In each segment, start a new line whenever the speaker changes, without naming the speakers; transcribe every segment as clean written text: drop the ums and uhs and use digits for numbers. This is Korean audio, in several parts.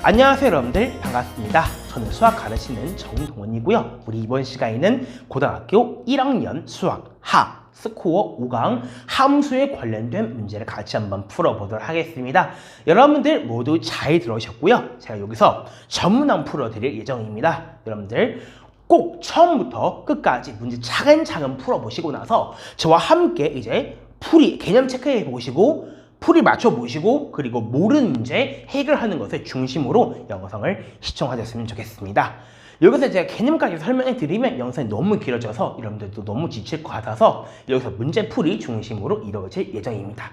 안녕하세요 여러분들, 반갑습니다. 저는 수학 가르치는 정동원이고요. 우리 이번 시간에는 고등학교 1학년 수학 하 스코어 5강 함수에 관련된 문제를 같이 한번 풀어보도록 하겠습니다. 여러분들 모두 잘 들어오셨고요. 제가 여기서 전문항 풀어드릴 예정입니다. 여러분들 꼭 처음부터 끝까지 문제 차근차근 풀어보시고 나서 저와 함께 이제 풀이 개념 체크해 보시고 풀이 맞춰보시고 그리고 모르는 문제 해결하는 것을 중심으로 영상을 시청하셨으면 좋겠습니다. 여기서 제가 개념까지 설명해 드리면 영상이 너무 길어져서 여러분들도 너무 지칠 것 같아서 여기서 문제 풀이 중심으로 이루어질 예정입니다.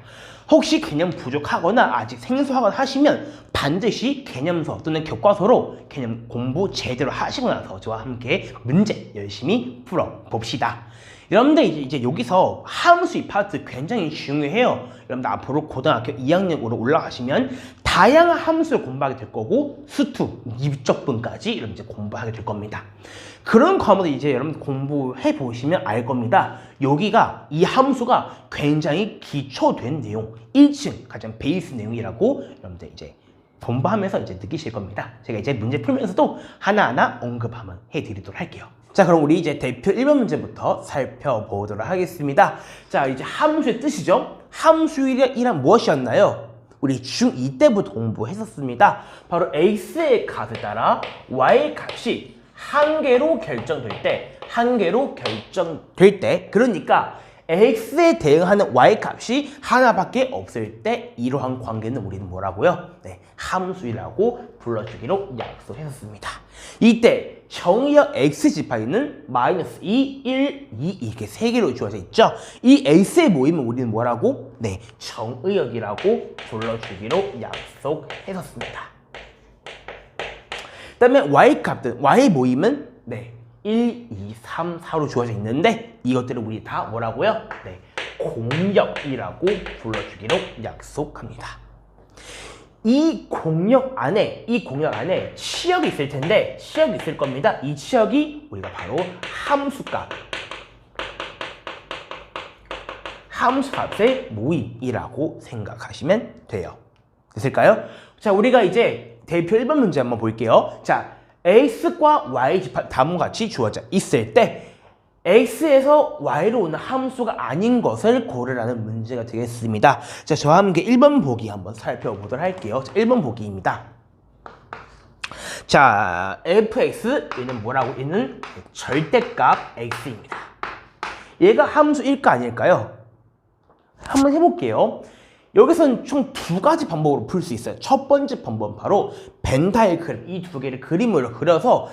혹시 개념 부족하거나 아직 생소하거나 하시면 반드시 개념서 또는 교과서로 개념 공부 제대로 하시고 나서 저와 함께 문제 열심히 풀어봅시다. 여러분들 이제 여기서 함수 이 파트 굉장히 중요해요. 여러분들 앞으로 고등학교 2학년으로 올라가시면 다양한 함수를 공부하게 될 거고 수투, 입적분까지 여러분들 공부하게 될 겁니다. 그런 과목을 이제 여러분들 공부해 보시면 알 겁니다. 여기가 이 함수가 굉장히 기초된 내용, 1층 가장 베이스 내용이라고 여러분들 이제 공부하면서 이제 느끼실 겁니다. 제가 이제 문제 풀면서도 하나하나 언급 한번 해드리도록 할게요. 자, 그럼 우리 이제 대표 1번 문제부터 살펴보도록 하겠습니다. 자, 이제 함수의 뜻이죠. 함수이란 무엇이었나요? 우리 중2 때부터 공부했었습니다. 바로 x의 값에 따라 y의 값이 한 개로 결정될 때, 그러니까 x에 대응하는 y 값이 하나밖에 없을 때 이러한 관계는 우리는 뭐라고요? 네, 함수이라고 불러주기로 약속했었습니다. 이때 정의역 x지파이는 마이너스 2, 1, 2 이렇게 세 개로 주어져 있죠. 이 x의 모임은 우리는 뭐라고? 네, 정의역이라고 불러주기로 약속했었습니다. 그 다음에 y 값은 y의 모임은 네, 1, 2, 3, 4로 주어져 있는데 이것들을 우리 다 뭐라고요? 네, 공역이라고 불러주기로 약속합니다. 이 공역 안에 치역이 있을 텐데 치역이 있을 겁니다. 이 치역이 우리가 바로 함수값의 모임이라고 생각하시면 돼요. 됐을까요? 자, 우리가 이제 대표 1번 문제 한번 볼게요. 자, x과 y 지파 다음과 같이 주어져 있을 때 x에서 y로 오는 함수가 아닌 것을 고르라는 문제가 되겠습니다. 자, 저와 함께 1번 보기 한번 살펴보도록 할게요. 자, 1번 보기입니다. 자, fx 얘는 뭐라고? 얘는 절대값 x입니다. 얘가 함수일까 아닐까요? 한번 해볼게요. 여기서는 총 두 가지 방법으로 풀 수 있어요. 첫 번째 방법은 바로 벤 다이어그램, 이 두 개를 그림으로 그려서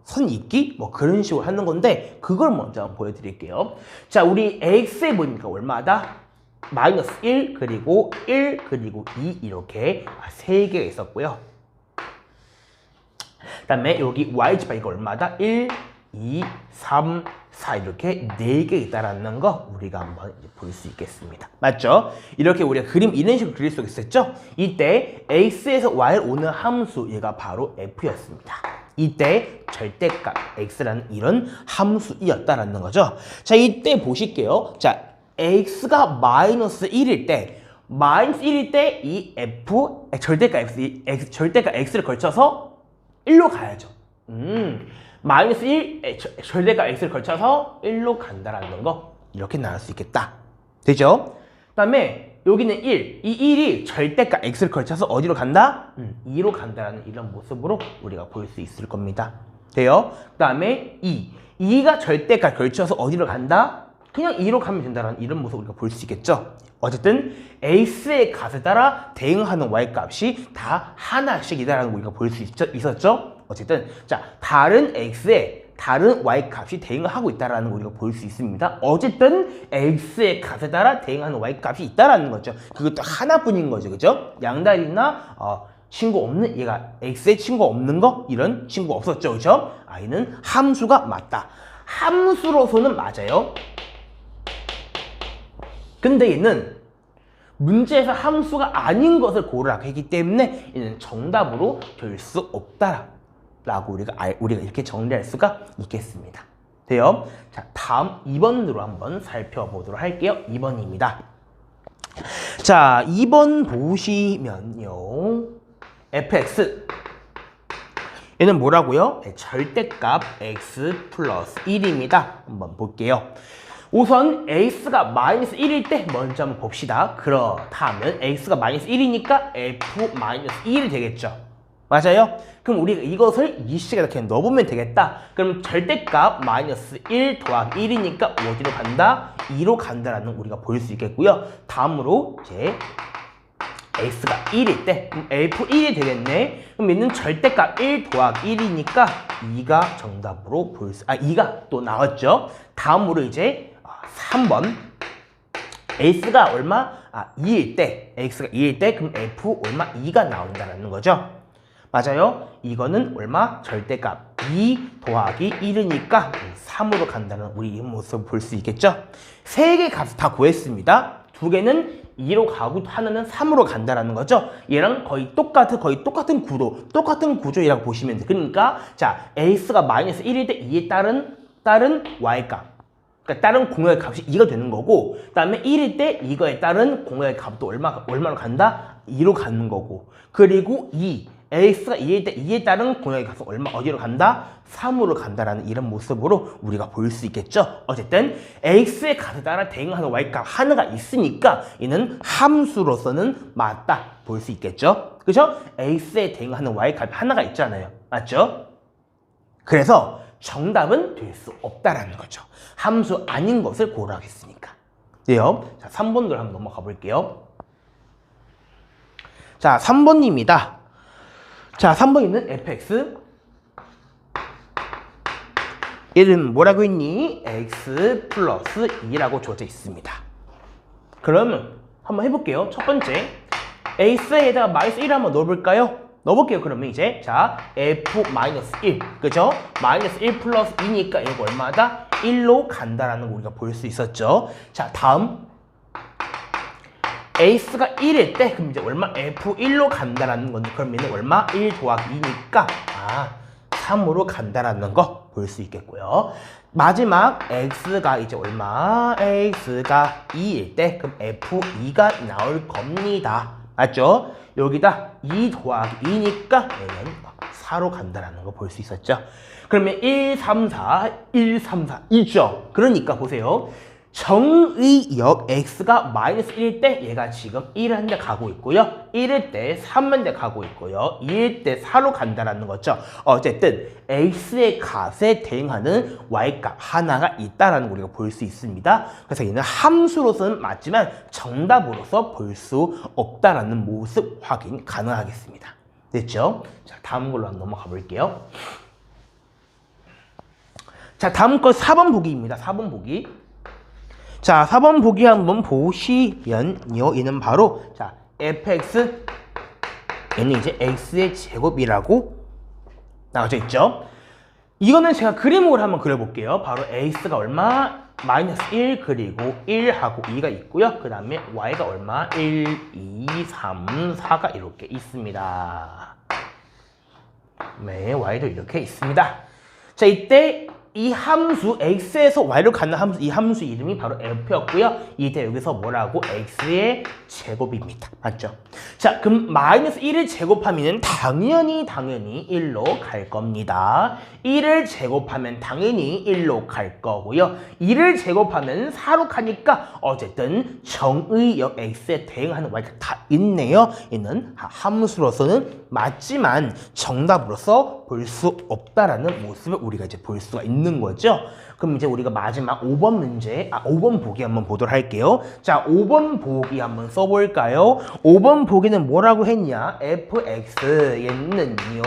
선 잇기 뭐 그런 식으로 하는 건데 그걸 먼저 한번 보여드릴게요. 자, 우리 x의 모임이니까 얼마다? 마이너스 1 그리고 1 그리고 2 이렇게 세 개가 있었고요. 그 다음에 여기 y지파이가 얼마다? 1, 2, 3, 4 이렇게 4개 있다라는 거 우리가 한번 볼 수 있겠습니다. 맞죠? 이렇게 우리가 그림 이런 식으로 그릴 수 있었죠? 이때 x에서 y를 오는 함수 얘가 바로 f였습니다. 이때 절대값 x라는 이런 함수이었다라는 거죠. 자, 이때 보실게요. 자, x가 마이너스 1일 때 이 절대값 x를 걸쳐서 1로 가야죠. 마이너스 1, 절대값 x를 걸쳐서 1로 간다라는 거 이렇게 나올 수 있겠다. 되죠? 그 다음에 여기는 1, 이 1이 절대값 x를 걸쳐서 어디로 간다? 2로 간다라는 이런 모습으로 우리가 볼 수 있을 겁니다. 돼요? 그 다음에 2가 절대값 걸쳐서 어디로 간다? 그냥 2로 가면 된다는 이런 모습을 우리가 볼 수 있겠죠? 어쨌든 x의 값에 따라 대응하는 y 값이 다 하나씩이다라는 걸 우리가 볼 수 있었죠? 어쨌든 자, 다른 x에 다른 y 값이 대응하고 있다라는 걸 우리가 볼 수 있습니다. 어쨌든 x의 값에 따라 대응하는 y 값이 있다라는 거죠. 그것도 하나뿐인 거죠, 그죠? 양다리나 친구 없는 얘가 x의 친구 없는 거 이런 친구 없었죠, 그죠? 이는 함수가 맞다. 함수로서는 맞아요. 근데 얘는 문제에서 함수가 아닌 것을 고르라고 했기 때문에 얘는 정답으로 될 수 없다라고 우리가 이렇게 정리할 수가 있겠습니다. 돼요? 자, 다음 2번으로 한번 살펴보도록 할게요. 2번입니다. 자, 2번 보시면요. fx 얘는 뭐라고요? 네, 절대값 x 플러스 1입니다. 한번 볼게요. 우선 x가 마이너스 1일 때 먼저 한번 봅시다. 그렇다면 x가 마이너스 1이니까 f 마이너스 1이 되겠죠. 맞아요? 그럼 우리가 이것을 이 식에다 그냥 넣어보면 되겠다. 그럼 절대값 마이너스 1 더하기 1이니까 어디로 간다? 2로 간다라는 우리가 볼 수 있겠고요. 다음으로 이제 x가 1일 때 그럼 f1이 되겠네. 그럼 얘는 절대값 1 더하기 1이니까 2가 정답으로 2가 또 나왔죠. 다음으로 이제 3번 x가 얼마? 2일 때 x가 2일 때 그럼 f 얼마? 2가 나온다는 거죠. 맞아요. 이거는 얼마? 절대값 2 더하기 1이니까 3으로 간다는 우리 이 모습을 볼 수 있겠죠. 세 개 값 다 구했습니다. 두 개는 2로 가고 하나는 3으로 간다라는 거죠. 얘랑 거의 똑같은 구조이라고 보시면 돼요. 그러니까 자 x가 마이너스 1일 때 2에 따른 y값, 그러니까 다른 공역의 값이 2가 되는 거고, 그 다음에 1일 때 이거에 따른 공역의 값도 얼마로 간다? 2로 가는 거고, 그리고 x가 2일 때 2에 따른 공역의 값은 어디로 간다? 3으로 간다라는 이런 모습으로 우리가 볼 수 있겠죠. 어쨌든 x의 값에 따라 대응하는 y값 하나가 있으니까 이는 함수로서는 맞다 볼 수 있겠죠. 그죠? x에 대응하는 y값이 하나가 있잖아요. 맞죠? 그래서 정답은 될 수 없다라는 거죠. 함수 아닌 것을 고르겠으니까. 네요. 자, 3번들 한번 넘어가 볼게요. 자, 3번입니다. 자, 3번에는 fx 얘는 뭐라고 했니? x 플러스 2라고 주어져 있습니다. 그러면 한번 해볼게요. 첫 번째 x에다가 마이너스 1 한번 넣어볼까요? 넣어볼게요. 그러면 이제 자 f 마이너스 1 그죠? 마이너스 1 플러스 2니까 이거 얼마다? 1로 간다라는 거 우리가 볼 수 있었죠. 자 다음 x가 1일 때 그럼 이제 얼마? f1로 간다라는 건데 그럼 얘는 얼마? 1 더하기 2니까 3으로 간다라는 거 볼 수 있겠고요. 마지막 x가 이제 얼마? x가 2일 때 그럼 f2가 나올 겁니다. 맞죠? 여기다 2 더하기 2니까 얘는 4로 간다라는 거 볼 수 있었죠. 그러면 1, 3, 4, 1, 3, 4 있죠? 그러니까 보세요. 정의역 x가 마이너스 1일 때 얘가 지금 1한 대 가고 있고요. 1일 때 3한 대 가고 있고요. 2일 때 4로 간다라는 거죠. 어쨌든 x의 값에 대응하는 y값 하나가 있다라는 걸 우리가 볼 수 있습니다. 그래서 얘는 함수로서는 맞지만 정답으로서 볼 수 없다라는 모습 확인 가능하겠습니다. 됐죠? 자, 다음 걸로 한번 넘어가 볼게요. 자, 다음 거 4번 보기입니다. 4번 보기. 자, 4번 보기 한번 보시면요. 얘는 바로 자, fx 얘는 이제 x의 제곱이라고 나와져 있죠. 이거는 제가 그림으로 한번 그려볼게요. 바로 x가 얼마? 마이너스 1 그리고 1하고 2가 있고요. 그 다음에 y가 얼마? 1, 2, 3, 4가 이렇게 있습니다. 네, y도 이렇게 있습니다. 자, 이때 이 함수 x에서 y로 가는 함수 이 함수 이름이 바로 f였고요. 이때 여기서 뭐라고? x의 제곱입니다. 맞죠? 자, 그럼 마이너스 1을 제곱하면 당연히 1로 갈 겁니다. 1을 제곱하면 당연히 1로 갈 거고요. 2를 제곱하면 4로 가니까 어쨌든 정의역 x에 대응하는 y가 다 있네요. 얘는 함수로서는 맞지만 정답으로서 볼 수 없다라는 모습을 우리가 이제 볼 수가 있는 거죠. 그럼 이제 우리가 마지막 5번 문제, 5번 보기 한번 보도록 할게요. 자, 5번 보기 한번 써볼까요? 5번 보기는 뭐라고 했냐? fx 얘는요,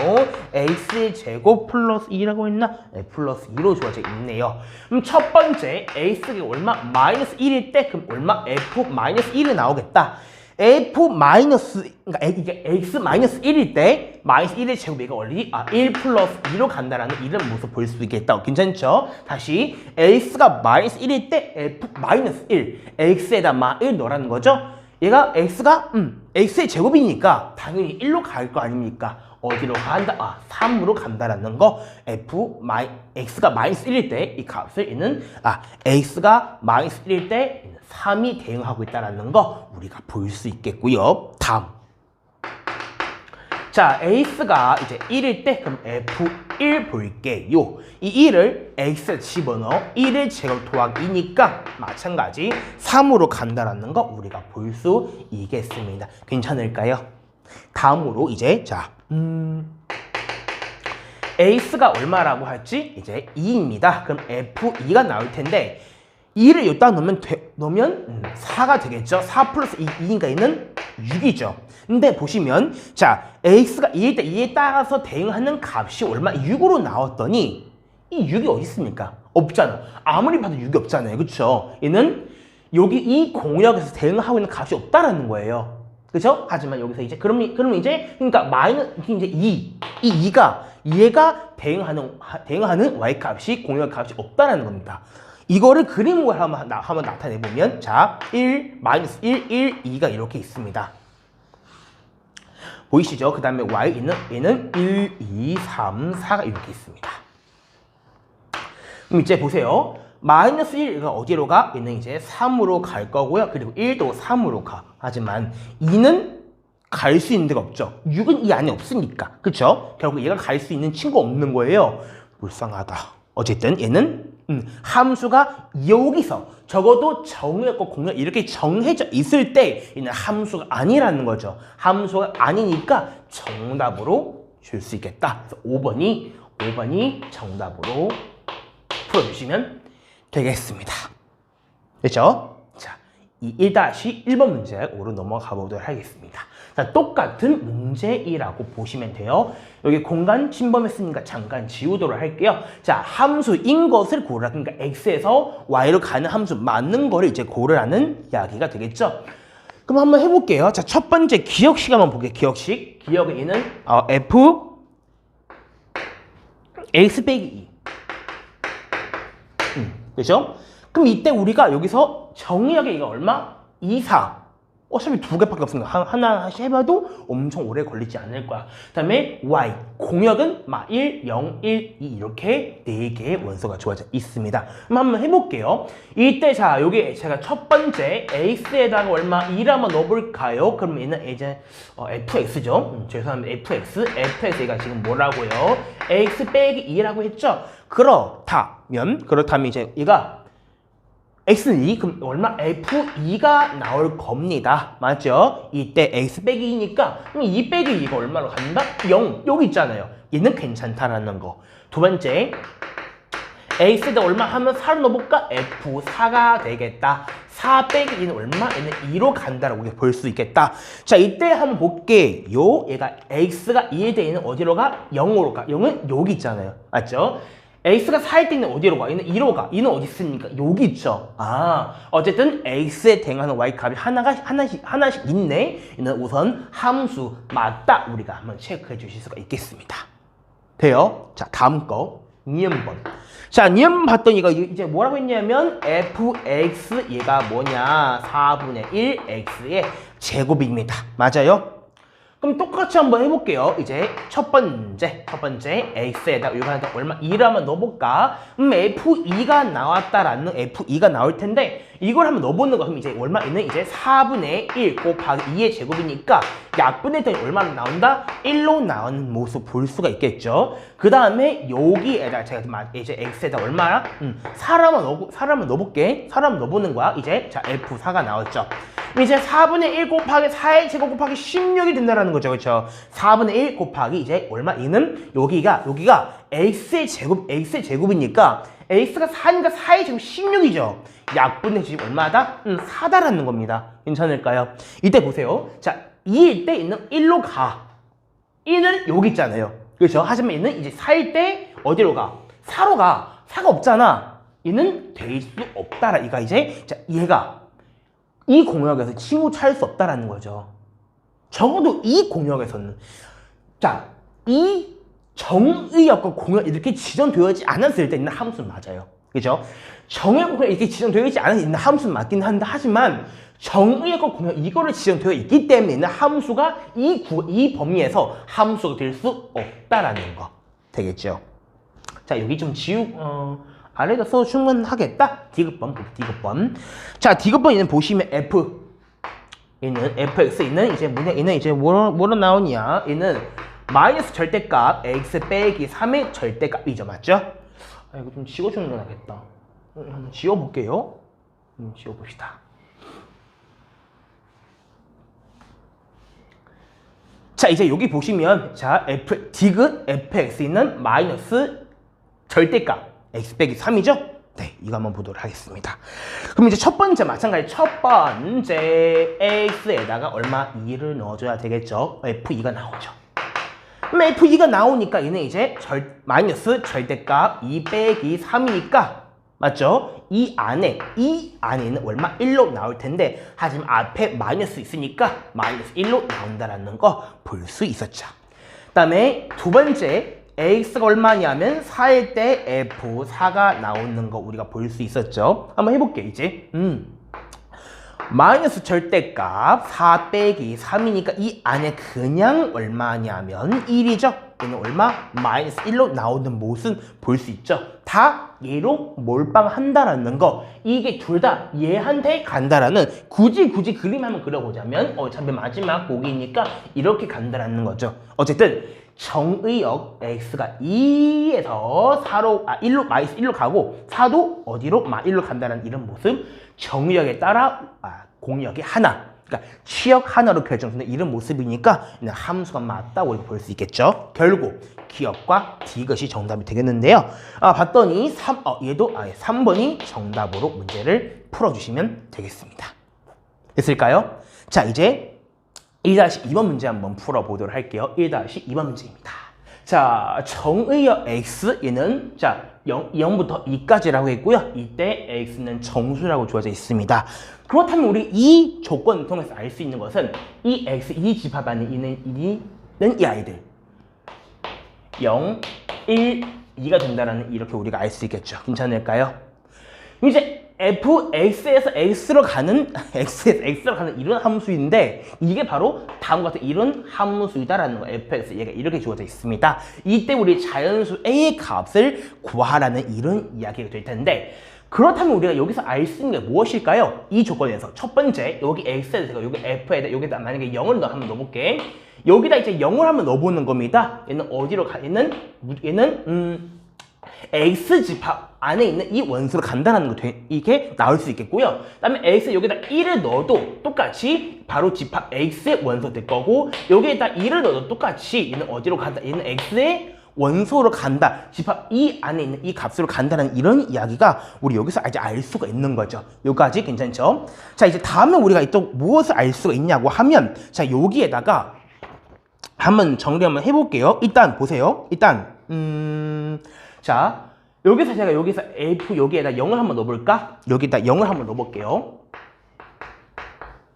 x의 제곱 플러스 2라고 했나? 네, 플러스 2로 주어져 있네요. 그럼 첫 번째, x가 얼마? 마이너스 1일 때, 그럼 얼마? f 마이너스 1이 나오겠다. f 마이너스, 그러니까 이게 x 마이너스 1일 때 마이너스 1의 제곱 얘가 원리 1 플러스 2로 간다라는 이런 모습 볼 수 있겠다. 괜찮죠? 다시 x가 마이너스 1일 때 f 마이너스 1 x에다 마 1 넣으라는 거죠. 얘가 x가 x의 제곱이니까 당연히 1로 갈 거 아닙니까? 어디로 간다? 3으로 간다라는 거. x가 마이너스 1일 때 이 값을 얘는 x가 마이너스 1일 때 3이 대응하고 있다는 거 우리가 볼 수 있겠고요. 다음. 자, X가 이제 1일 때 그럼 F1 볼게요. 이 1을 X에 집어넣어 1의 제곱 더하기 2니까 마찬가지 3으로 간다라는 거 우리가 볼 수 있겠습니다. 괜찮을까요? 다음으로 이제 자 X가 얼마라고 할지 이제 2입니다. 그럼 F2가 나올 텐데 2를 여기다 넣으면 4가 되겠죠. 4 플러스 2니까 얘는 6이죠. 근데 보시면 자 X가 2일 때 2에 따라서 대응하는 값이 얼마? 6으로 나왔더니 이 6이 어디 있습니까? 없잖아. 아무리 봐도 6이 없잖아요. 그렇죠? 얘는 여기 이 공역에서 대응하고 있는 값이 없다라는 거예요. 그렇죠? 하지만 여기서 이제 그러면 이제 그러니까 마이너스 이제 2, 이 2가 얘가 대응하는 y 값이 공역 값이 없다라는 겁니다. 이거를 그림으로 한번 나타내 보면 자 1, 마이너스 1, 1, 2가 이렇게 있습니다. 보이시죠? 그 다음에 얘는 1, 2, 3, 4가 이렇게 있습니다. 그럼 이제 보세요. 마이너스 1가 어디로 가? 얘는 이제 3으로 갈 거고요. 그리고 1도 3으로 가. 하지만 2는 갈 수 있는 데가 없죠. 6은 이 안에 없으니까. 그쵸? 결국 얘가 갈 수 있는 친구가 없는 거예요. 불쌍하다. 어쨌든 얘는 함수가 여기서 적어도 정의역과 공역 이렇게 정해져 있을 때 얘는 함수가 아니라는 거죠. 함수가 아니니까 정답으로 줄 수 있겠다. 그래서 5번이 정답으로 풀어주시면 되겠습니다. 됐죠? 자, 이 1-1번 문제로 넘어가 보도록 하겠습니다. 자, 똑같은 문제이라고 보시면 돼요. 여기 공간 침범했으니까 잠깐 지우도록 할게요. 자, 함수인 것을 고르라. 그러니까 x에서 y로 가는 함수 맞는 거를 이제 고르라는 이야기가 되겠죠. 그럼 한번 해볼게요. 자, 첫 번째 기억식 한번 볼게요. 기억식. 기억은 얘는 f x 빼기 2. 그죠? 그럼 이때 우리가 여기서 정의하게 이거 얼마? 2, 4. 어차피 두 개밖에 없으니까 하나 해봐도 엄청 오래 걸리지 않을 거야. 그 다음에 y, 공역은 1, 0, 1, 2 이렇게 4개의 원소가 주어져 있습니다. 그럼 한번 해볼게요. 이때 자 여기 제가 첫 번째 x에다가 얼마? 2를 한번 넣어볼까요? 그럼 얘는 이제 fx죠. 죄송합니다. fx가 지금 뭐라고요? x 빼기 2라고 했죠? 그렇다면 이제 얘가 x는 2, 그럼 얼마? f2가 나올 겁니다. 맞죠? 이때 x 빼기 2니까 그럼 2 빼기 2가 얼마로 간다? 0. 여기 있잖아요. 얘는 괜찮다라는 거. 두 번째, x에다 얼마 하면 4를 넣어볼까? f4가 되겠다. 4 빼기 2는 얼마? 얘는 2로 간다라고 볼 수 있겠다. 자, 이때 한번 볼게요. 얘가 x가 2일 때 얘는 어디로 가? 0으로 가. 0은 여기 있잖아요. 맞죠? x가 4일 때는 어디로 가? 얘는 2로 가. 2는 어디 있습니까? 여기 있죠. 어쨌든 x에 대응하는 y 값이 하나씩 있네. 얘는 우선 함수 맞다. 우리가 한번 체크해 주실 수가 있겠습니다. 돼요? 자, 다음 거. 니은번. 자, 니은번 봤더니 이거 이제 뭐라고 했냐면 fx 얘가 뭐냐? 4분의 1 x의 제곱입니다. 맞아요? 그럼 똑같이 한번 해볼게요. 이제 첫 번째 x에다 이거한테 얼마 2를 한번 넣어볼까? f2가 나왔다라는 f2가 나올 텐데 이걸 한번 넣어보는 거 그럼 이제 얼마는 이제 4분의 1 곱하기 2의 제곱이니까 약분했더니 얼마나 나온다? 1로 나오는 모습 볼 수가 있겠죠. 그 다음에 여기에다 제가 이제 x에다 얼마야? 4를 한번 넣어볼게. 4를 한번 넣어보는 거야. 이제 자 f4가 나왔죠. 이제 4분의 1 곱하기 4의 제곱 곱하기 16이 된다라는 거죠. 그렇죠? 4분의 1 곱하기 이제 얼마? 얘는 여기가 x의 제곱이니까 x가 4니까 4의 제곱 16이죠. 약분의 지금 얼마다? 4다라는 겁니다. 괜찮을까요? 이때 보세요. 자, 2일 때 얘는 1로 가. 1은 여기 있잖아요. 그렇죠? 하지만 얘는 이제 4일 때 어디로 가? 4로 가. 4가 없잖아. 얘는 될 수 없다라. 이가 이제 자, 얘가 이 공역에서 친구 찾을 수 없다라는 거죠. 적어도 이 공역에서는 자, 이 정의역과 공역 이렇게 지정되어있지 않았을 때 있는 함수는 맞아요. 그죠? 정의역과 공역 이렇게 지정되어있지 않았을 때 있는 함수는 맞긴 한데 하지만 정의역과 공역 이거를 지정되어 있기 때문에 있는 함수가 이 범위에서 함수가 될 수 없다라는 거 되겠죠. 자, 여기 좀 아래다 써도 충분하겠다. 디귿번. 자, 디귿번 얘는 보시면 f 얘는 fx 얘는 이제 뭐냐? 얘는 이제 뭐로 나오냐? 얘는 마이너스 절대값 x 빼기 3의 절대값이죠, 맞죠? 아, 이거 좀 지워주는 건 하겠다. 한번 지워볼게요. 지워봅시다. 자, 이제 여기 보시면 자 디귿 fx는 마이너스 절대값 x 빼기 3이죠? 네, 이거 한번 보도록 하겠습니다. 그럼 이제 첫 번째 마찬가지 첫 번째 x에다가 얼마? 2를 넣어줘야 되겠죠? f2가 나오죠. 그럼 f2가 나오니까 얘는 이제 마이너스 절대값 2 빼기 3이니까 맞죠? 이 안에는 얼마? 1로 나올 텐데 하지만 앞에 마이너스 있으니까 마이너스 1로 나온다라는 거 볼 수 있었죠. 그 다음에 두 번째 x가 얼마냐면 4일 때 f4가 나오는 거 우리가 볼 수 있었죠. 한번 해볼게요, 이제. 마이너스 절대값 4 빼기 3이니까 이 안에 그냥 얼마냐면 1이죠. 얘는 얼마? 마이너스 1로 나오는 모습 볼 수 있죠. 다 얘로 몰빵한다라는 거. 이게 둘 다 얘한테 간다라는 굳이 그림 한번 그려보자면 어차피 마지막 보기니까 이렇게 간다라는 거죠. 어쨌든 정의역 x가 2에서 4로 1로 마이너스 1로 가고 4도 어디로? 1로 간다는 이런 모습. 정의역에 따라 공역이 하나. 그러니까 취역 하나로 결정되는 이런 모습이니까 함수가 맞다고 볼 수 있겠죠. 결국 기역과 디귿이 정답이 되겠는데요. 봤더니 얘도 3번이 정답으로 문제를 풀어주시면 되겠습니다. 됐을까요? 자, 이제 1-2번 문제 한번 풀어보도록 할게요. 1-2번 문제입니다. 자, 정의역 x 얘는 자 0부터 2까지라고 했고요. 이때 x는 정수라고 주어져 있습니다. 그렇다면 우리 이 조건을 통해서 알 수 있는 것은 이 x, 이 집합 안에 있는 이 아이들 0, 1, 2가 된다는 이렇게 우리가 알 수 있겠죠. 괜찮을까요? 이제 fx에서 x로 가는 이런 함수인데 이게 바로 다음과 같은 이런 함수이다라는 거. fx 얘가 이렇게 주어져 있습니다. 이때 우리 자연수 a의 값을 구하라는 이런 이야기가 될 텐데 그렇다면 우리가 여기서 알 수 있는 게 무엇일까요? 이 조건에서 첫 번째 여기 x에다 여기 f에다 여기다 만약에 0을 한번 넣어볼게. 여기다 이제 0을 한번 넣어보는 겁니다. 얘는 어디로 가? 얘는 x집합 안에 있는 이 원수로 간다는 거 이게 나올 수 있겠고요. 그다음에 x 여기다 1을 넣어도 똑같이 바로 집합 x의 원소 될 거고 여기에다 2를 넣어도 똑같이 얘는 어디로 간다? 얘는 x의 원소로 간다. 집합 2 안에 있는 이 값으로 간다는 이런 이야기가 우리 여기서 이제 알 수가 있는 거죠. 여기까지 괜찮죠? 자, 이제 다음에 우리가 또 무엇을 알 수가 있냐고 하면 자, 여기에다가 한번 정리 한번 해볼게요. 일단 보세요. 일단 자, 여기서 f 여기에다 0을 한번 넣어볼까? 여기다 0을 한번 넣어볼게요.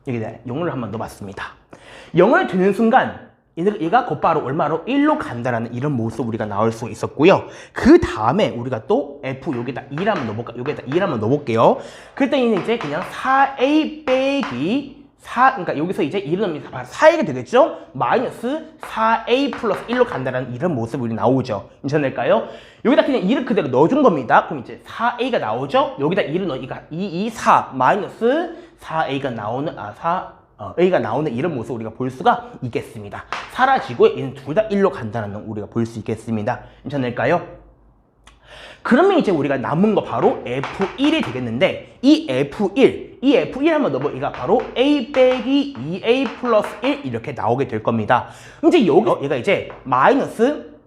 여기다 0을 한번 넣어봤습니다. 0을 두는 순간 얘가 곧바로 얼마로? 1로 간다라는 이런 모습 우리가 나올 수 있었고요. 그 다음에 우리가 또 f 여기다 2를 한번 넣어볼까? 여기다 2를 한번 넣어볼게요. 그때는 이제 그냥 4a 빼기 4, 그러니까 여기서 이제 1을 넣으면 4a가 되겠죠? 마이너스 4a 플러스 1로 간다는 이런 모습이 우리 나오죠. 괜찮을까요? 여기다 그냥 2를 그대로 넣어준 겁니다. 그럼 이제 4a가 나오죠? 여기다 2를 넣으니까 4 마이너스 4a가 나오는, a가 나오는 이런 모습 우리가 볼 수가 있겠습니다. 사라지고 얘는 둘 다 1로 간다는 걸 우리가 볼 수 있겠습니다. 괜찮을까요? 그러면 이제 우리가 남은 거 바로 F1이 되겠는데 이 F1 한번 넣어보면 얘가 바로 A 빼기 2A 플러스 1 이렇게 나오게 될 겁니다. 이제 여기 얘가 이제 마이너스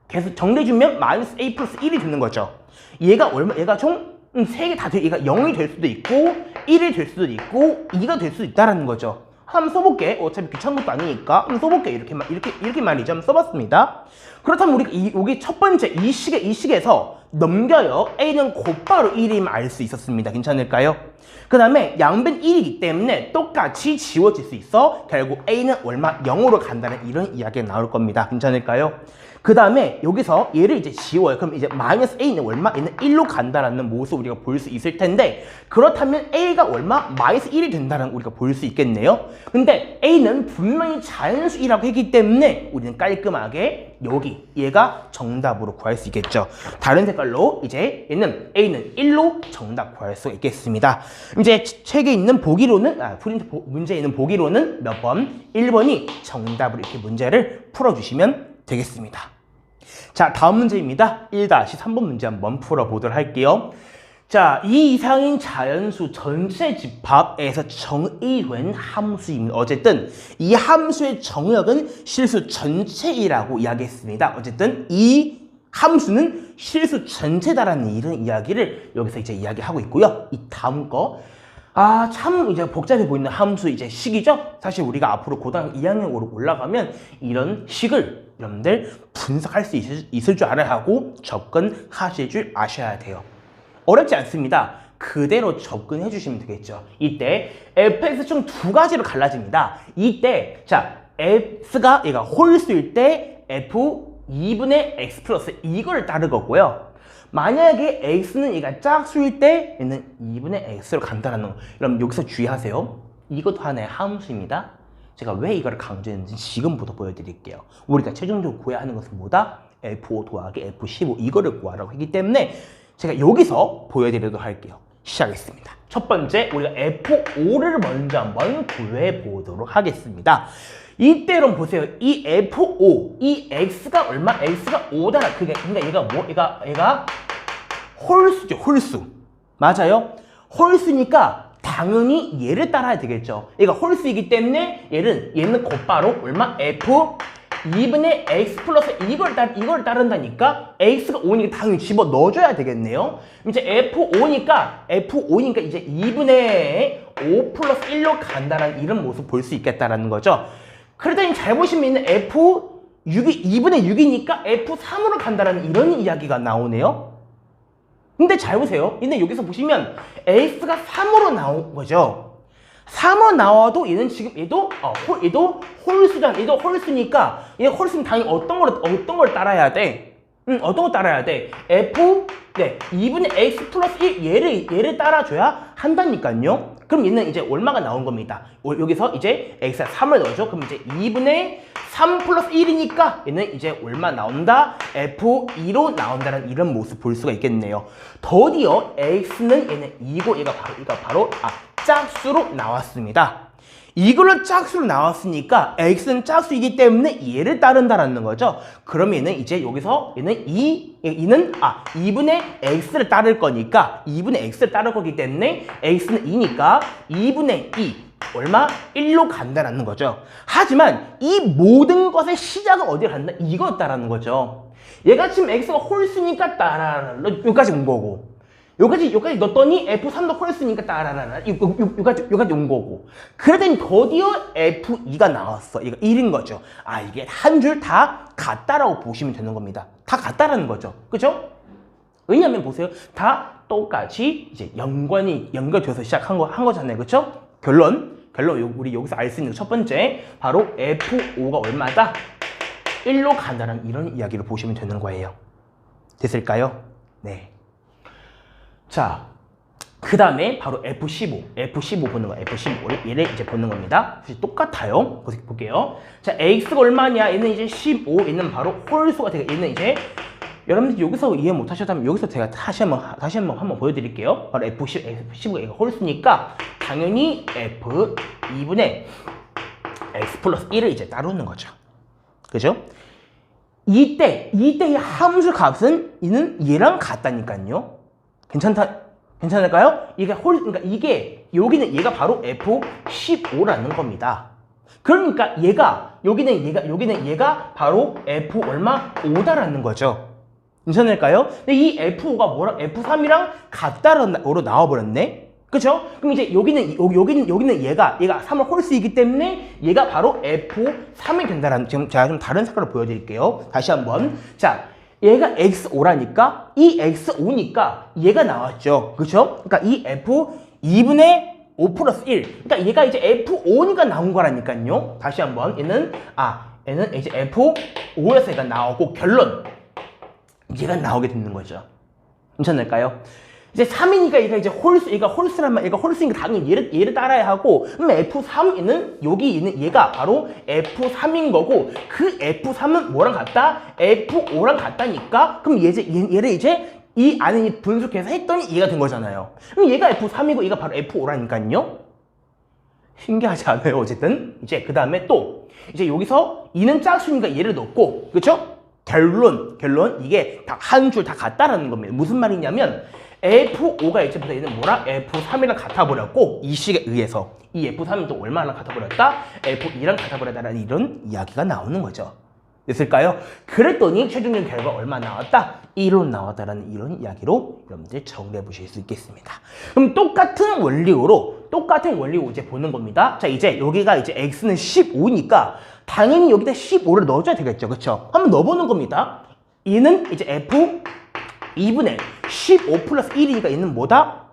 계속 정리해주면 마이너스 A 플러스 1이 되는 거죠. 얘가 총 3개 다 돼. 얘가 0이 될 수도 있고 1이 될 수도 있고 2가 될 수도 있다라는 거죠. 한번 써볼게. 어차피 귀찮은 것도 아니니까 한번 써볼게. 이렇게 말이죠. 한번 써봤습니다. 그렇다면 우리가 여기 첫 번째 이 식에서 넘겨요. A는 곧바로 1이면 알 수 있었습니다. 괜찮을까요? 그 다음에 양변 1이기 때문에 똑같이 지워질 수 있어. 결국 A는 얼마? 0으로 간다는 이런 이야기가 나올 겁니다. 괜찮을까요? 그 다음에 여기서 얘를 이제 지워요. 그럼 이제 마이너스 A는 얼마? 얘는 1로 간다라는 모습 우리가 볼 수 있을 텐데 그렇다면 A가 얼마? 마이너스 1이 된다는 우리가 볼 수 있겠네요. 근데 A는 분명히 자연수이라고 했기 때문에 우리는 깔끔하게 여기 얘가 정답으로 구할 수 있겠죠. 다른 색깔로 이제 얘는 A는 1로 정답 구할 수 있겠습니다. 이제 책에 있는 보기로는 프린트 문제에 있는 보기로는 몇 번? 1번이 정답으로 이렇게 문제를 풀어주시면 되겠습니다. 자, 다음 문제입니다. 1-3번 문제 한번 풀어보도록 할게요. 자, 이 이상인 자연수 전체 집합에서 정의된 함수입니다. 어쨌든 이 함수의 정역은 실수 전체이라고 이야기했습니다. 어쨌든 이 함수는 실수 전체다라는 이런 이야기를 여기서 이제 이야기하고 있고요. 이 다음 거. 참 이제 복잡해 보이는 함수 이제 식이죠? 사실 우리가 앞으로 고등학교 2학년으로 올라가면 이런 식을 여러분들 분석할 수 있을 줄 알아야 하고 접근하실 줄 아셔야 돼요. 어렵지 않습니다. 그대로 접근해 주시면 되겠죠. 이때 fx 총 두 가지로 갈라집니다. 이때 자 x가 얘가 홀수일 때 f 2분의 x 플러스 이걸 따를 거고요. 만약에 x는 얘가 짝수일 때 얘는 2분의 x로 간다는 거. 그럼 여기서 주의하세요. 이것도 하나의 함수입니다. 제가 왜 이걸 강조했는지 지금부터 보여드릴게요. 우리가 최종적으로 구해야 하는 것은 뭐다? f5 더하기 f15 이거를 구하라고 했기 때문에 제가 여기서 보여드리도록 할게요. 시작하겠습니다. 첫 번째, 우리가 F5를 먼저 한번 구해 보도록 하겠습니다. 이때 여러분 보세요. 이 F5, 이 X가 얼마? X가 5다. 그러니까 얘가 뭐? 얘가 홀수죠. 홀수. 맞아요? 홀수니까 당연히 얘를 따라야 되겠죠. 얘가 홀수이기 때문에 얘는 곧바로 얼마? F 2분의 x 플러스 이걸 따른다니까 x가 5니까 당연히 집어 넣어줘야 되겠네요. 이제 F5니까 이제 2분의 5 플러스 1로 간다는 이런 모습 볼 수 있겠다라는 거죠. 그러더니 잘 보시면 F6이 2분의 6이니까 F3으로 간다는 이런 이야기가 나오네요. 근데 잘 보세요. 근데 여기서 보시면 x가 3으로 나온 거죠. 3으로 나와도 얘는 지금 얘도 홀수잖아. 얘도 홀수니까 얘 홀수는 당연히 어떤 걸 따라야 돼? 어떤 거 따라야 돼? 2분의 x 플러스 1 얘를 따라줘야 한다니까요. 그럼 얘는 이제 얼마가 나온 겁니다. 여기서 이제 x가 3을 넣어줘. 그럼 이제 2분의 3 플러스 1이니까 얘는 이제 얼마 나온다? f2로 나온다는 이런 모습 볼 수가 있겠네요. 더디어 x는 얘는 2고 얘가 바로 짝수로 나왔습니다. 이걸로 짝수로 나왔으니까 x는 짝수이기 때문에 얘를 따른다라는 거죠. 그러면 얘는 이제 여기서 얘는 2분의 x를 따를 거니까 2분의 x를 따를 거기 때문에 x는 2니까 2분의 2 얼마? 1로 간다라는 거죠. 하지만 이 모든 것의 시작은 어디로 간다? 이거였다라는 거죠. 얘가 지금 x가 홀수니까 따라라 여기까지 온 거고 여기까지 넣었더니 F3도 홀수니까 따라라라 여기까지 온 거고 그러더니 드디어 F2가 나왔어. 이거 1인 거죠. 이게 한 줄 다 같다라고 보시면 되는 겁니다. 다 같다라는 거죠. 그죠? 왜냐면 보세요. 다 똑같이 이제 연결돼서 시작한 거잖아요. 그죠? 결론 우리 여기서 알 수 있는 첫 번째 바로 F5가 얼마다? 1로 간다는 이런 이야기를 보시면 되는 거예요. 됐을까요? 네. 자, 그 다음에 바로 F15 보는 거예요. F15를 얘를 이제 보는 겁니다. 사실 똑같아요. 볼게요. 자, X가 얼마냐? 얘는 이제 15, 얘는 바로 홀수가 되고, 얘는 이제 여러분들 여기서 이해 못 하셨다면 여기서 제가 다시 한번 보여드릴게요. 바로 F15가 얘가 홀수니까 당연히 F2분의 X 플러스 1을 이제 따르는 거죠. 그죠? 이때 이 함수 값은 얘랑 같다니까요. 괜찮을까요? 그러니까 여기는 얘가 바로 F15라는 겁니다. 그러니까 여기는 얘가 바로 F 얼마? 5다라는 거죠. 괜찮을까요? 근데 이 F5가 F3이랑 같다로 나와버렸네? 그쵸? 그럼 이제 여기는 얘가 3을 홀수이기 때문에 얘가 바로 F3이 된다라는, 지금 제가 좀 다른 색깔로 보여드릴게요. 다시 한번. 자, 얘가 X5라니까, 이 X5니까 얘가 나왔죠. 그쵸? 그러니까 이 F2분의 5 플러스 1. 그러니까 얘가 이제 F5니까 나온 거라니까요. 다시 한번. 얘는 이제 F5에서 얘가 나오고, 결론. 얘가 나오게 되는 거죠. 괜찮을까요? 이제 3이니까 얘가 이제 얘가 홀수란 말, 얘가 홀수니까 당연히 얘를 따라야 하고, F3는 여기 있는 얘가 바로 F3인 거고, 그 F3은 뭐랑 같다? F5랑 같다니까, 그럼 얘를 이제 이 안에 분석해서 했더니 얘가 된 거잖아요. 그럼 얘가 F3이고 얘가 바로 F5라니까요. 신기하지 않아요? 어쨌든 이제 그 다음에 또 이제 여기서 2는 짝수니까 얘를 넣고, 그렇죠? 결론 이게 다 한 줄 다 같다라는 겁니다. 무슨 말이냐면 F5가 이제부터 얘는 뭐랑 F3이랑 같아버렸고, 이 식에 의해서 이 F3은 또 얼마나 같아버렸다? F2랑 같아버렸다라는 이런 이야기가 나오는 거죠. 됐을까요? 그랬더니 최종적인 결과 얼마 나왔다? 1로 나왔다라는 이런 이야기로 여러분들 정리해 보실 수 있겠습니다. 그럼 똑같은 원리로 이제 보는 겁니다. 자, 이제 여기가 이제 x는 15니까 당연히 여기다 15를 넣어줘야 되겠죠. 그쵸? 한번 넣어보는 겁니다. 얘는 이제 f 2분의 15 플러스 1이니까 얘는 뭐다?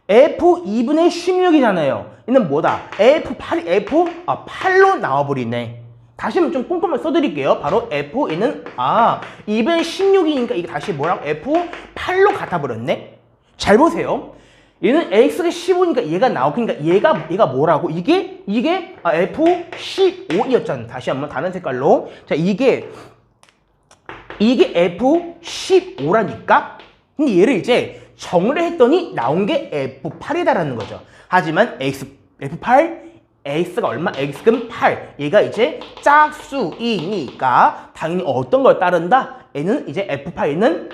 f 2분의 16이잖아요. 얘는 뭐다? F8로 나와버리네. 다시 한번 좀 꼼꼼하게 써드릴게요. 바로 F2는 2분의 16이니까 이게 다시 뭐라고? F8로 같아버렸네. 잘 보세요. 얘는 X가 15니까 얘가 나오고, 그러니까 얘가 뭐라고? 이게 F15이었잖아. 다시 한번 다른 색깔로. 자, 이게 F15라니까? 근데 얘를 이제 정리를 했더니 나온 게 F8이다라는 거죠. 하지만 F8, X가 얼마? X는 8. 얘가 이제 짝수이니까 당연히 어떤 걸 따른다? 얘는 이제 F8는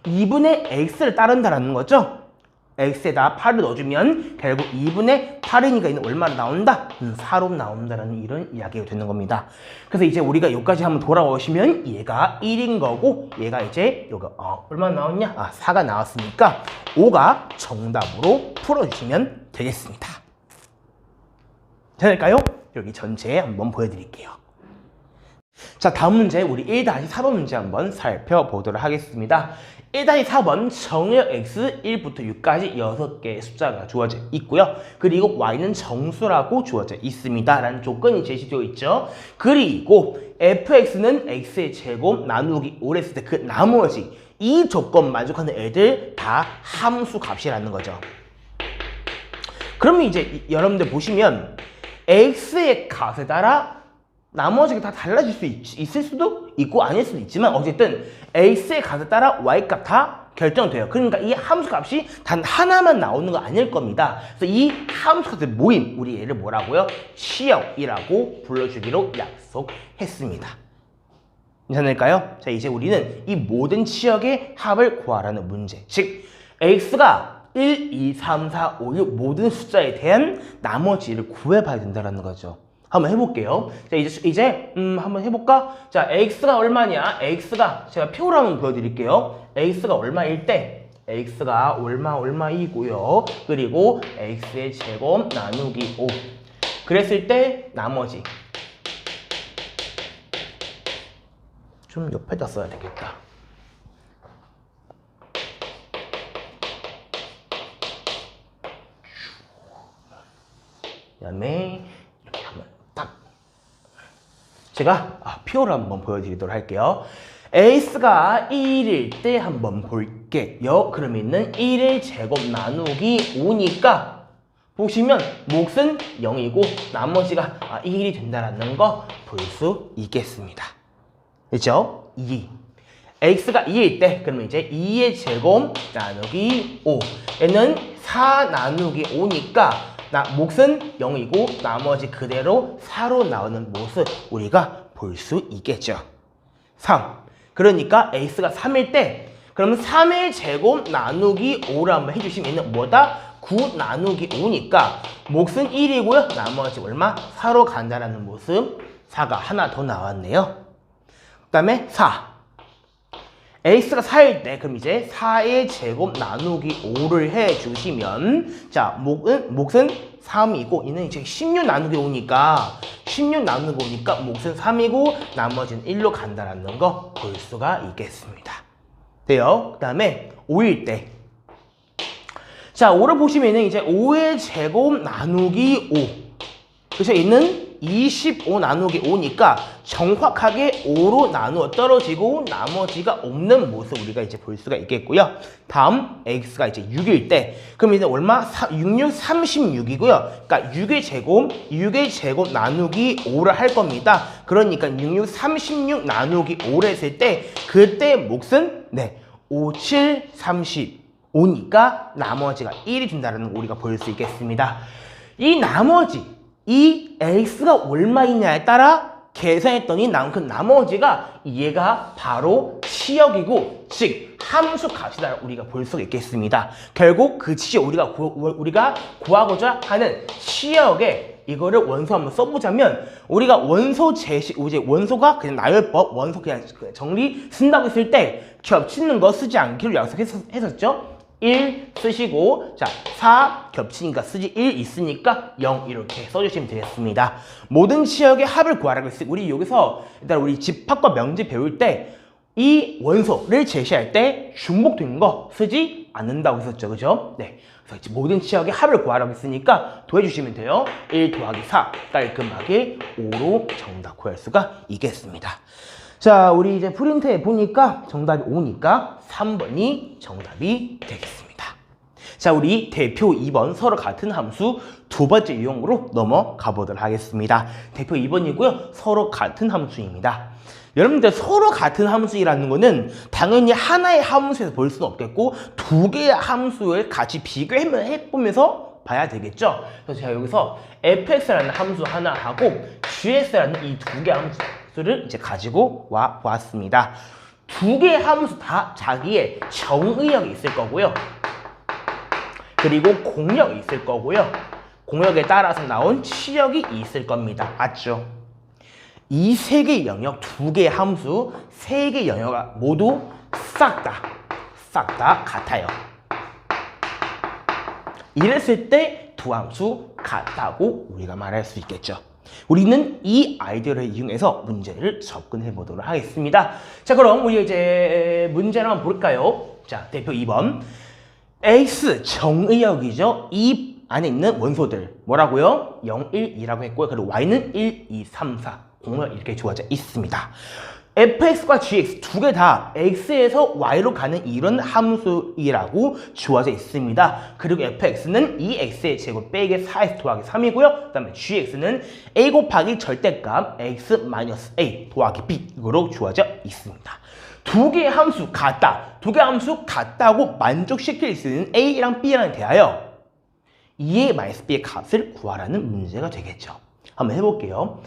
2분의 X를 따른다라는 거죠. X에다 8을 넣어주면 결국 2분의 8이니까 얘는 얼마로 나온다? 4로 나온다라는 이런 이야기가 되는 겁니다. 그래서 이제 우리가 여기까지 한번 돌아오시면 얘가 1인 거고, 얘가 이제 여기 얼마나 나왔냐? 4가 나왔으니까 5가 정답으로 풀어주시면 되겠습니다. 될까요? 여기 전체 한번 보여드릴게요. 자, 다음 문제 우리 1-4번 문제 한번 살펴보도록 하겠습니다. 1-4번 정의역 x 1부터 6까지 6개의 숫자가 주어져 있고요. 그리고 y는 정수라고 주어져 있습니다. 라는 조건이 제시되어 있죠. 그리고 fx는 x의 제곱 나누기 5를 했을 때 그 나머지 이 조건 만족하는 애들 다 함수 값이라는 거죠. 그러면 이제 여러분들 보시면 x의 값에 따라 나머지가 다 달라질 수 있을 수도 있고 아닐 수도 있지만, 어쨌든 x의 값에 따라 y값 다 결정돼요. 그러니까 이 함수값이 단 하나만 나오는 거 아닐 겁니다. 그래서 이 함수값의 모임, 우리 얘를 뭐라고요? 치역이라고 불러주기로 약속했습니다. 괜찮을까요? 자, 이제 우리는 이 모든 치역의 합을 구하라는 문제, 즉 x가 1, 2, 3, 4, 5, 6 모든 숫자에 대한 나머지를 구해봐야 된다는 거죠. 한번 해볼게요. 자, 이제 한번 해볼까? 자, x가 얼마냐? x가 제가 표로 한번 보여드릴게요. x가 얼마일 때? x가 얼마이고요. 그리고 x의 제곱 나누기 5. 그랬을 때 나머지 좀 옆에다 써야 되겠다. 그다음에 이렇게 하면 딱 제가 표를 한번 보여드리도록 할게요. x가 1일 때 한번 볼게요. 그러면은 1의 제곱 나누기 5니까 보시면 몫은 0이고 나머지가 1이 된다는 거 볼 수 있겠습니다. 그렇죠? 2. x가 2일 때 그러면 이제 2의 제곱 나누기 5. 얘는 4 나누기 5니까 몫은 0이고 나머지 그대로 4로 나오는 모습 우리가 볼 수 있겠죠. 3. 그러니까 x가 3일 때 그러면 3의 제곱 나누기 5를 한번 해주시면 얘는 뭐다? 9 나누기 5니까 몫은 1이고요. 나머지 얼마? 4로 간다라는 모습. 4가 하나 더 나왔네요. 그 다음에 4. x가 4일 때 그럼 이제 4의 제곱 나누기 5를 해주시면 자 몫은 3이고 얘는 이제 16 나누기 5니까 16 나누기 5니까 몫은 3이고 나머지는 1로 간다라는 거 볼 수가 있겠습니다. 돼요? 그 다음에 5일 때 자 5를 보시면은 이제 5의 제곱 나누기 5 그래서 얘는 25 나누기 5니까 정확하게 5로 나누어 떨어지고 나머지가 없는 모습 우리가 이제 볼 수가 있겠고요. 다음 x가 이제 6일 때 그럼 이제 얼마? 66, 36이고요. 그러니까 6의 제곱 나누기 5를 할 겁니다. 그러니까 66, 36 나누기 5를 했을 때 그때 몫은 5, 7, 35니까 나머지가 1이 된다는 걸 우리가 볼 수 있겠습니다. 이 나머지 이 x가 얼마이냐에 따라 계산했더니 나온 그 나머지가 얘가 바로 치역이고 즉 함수 값이다 우리가 볼 수가 있겠습니다. 결국 그 치역 우리가 구하고자 하는 치역에 이거를 원소 한번 써보자면 우리가 원소 제시 이제 원소가 그냥 나열법 원소 그냥 정리 쓴다고 했을 때 겹치는 거 쓰지 않기로 약속했었죠. 1 쓰시고 자 4 겹치니까 쓰지 1 있으니까 0 이렇게 써주시면 되겠습니다. 모든 치역의 합을 구하라고 했어요. 우리 여기서 일단 우리 집합과 명제 배울 때 이 원소를 제시할 때 중복되는 거 쓰지 않는다고 했었죠. 그죠? 네. 그래서 이제 모든 치역의 합을 구하라고 했으니까 더해주시면 돼요. 1 더하기 4 깔끔하게 5로 정답 구할 수가 있겠습니다. 자, 우리 이제 프린트해 보니까 정답이 5니까 3번이 정답이 되겠습니다. 자, 우리 대표 2번 서로 같은 함수 두 번째 유형으로 넘어가 보도록 하겠습니다. 대표 2번이고요. 서로 같은 함수입니다. 여러분들 서로 같은 함수라는 거는 당연히 하나의 함수에서 볼 수는 없겠고 두 개의 함수를 같이 비교해보면서 봐야 되겠죠. 그래서 제가 여기서 fx라는 함수 하나 하고 gx라는 이 두 개의 함수를 이제 가지고 와 보았습니다. 두 개의 함수 다 자기의 정의역이 있을 거고요. 그리고 공역이 있을 거고요. 공역에 따라서 나온 치역이 있을 겁니다. 맞죠? 이 세 개의 영역, 두 개의 함수, 세 개의 영역이 모두 싹 다 같아요. 이랬을 때 두 함수 같다고 우리가 말할 수 있겠죠. 우리는 이 아이디어를 이용해서 문제를 접근해 보도록 하겠습니다. 자, 그럼 우리 이제 문제를 한번 볼까요? 자, 대표 2번. X 정의역이죠. 이 안에 있는 원소들 뭐라고요? 0, 1, 2라고 했고요. 그리고 Y는 1, 2, 3, 4 공역 이렇게 주어져 있습니다. fx과 gx 두 개 다 x에서 y로 가는 이런 함수이라고 주어져 있습니다. 그리고 fx는 2x의 제곱 빼기 4x 더하기 3이고요. 그 다음에 gx는 a 곱하기 절대값 x-a 더하기 b 이거로 주어져 있습니다. 두 개의 함수 같다. 두 개의 함수 같다고 만족시킬 수 있는 a랑 b랑 대하여 2a 마이너스 b의 값을 구하라는 문제가 되겠죠. 한번 해볼게요.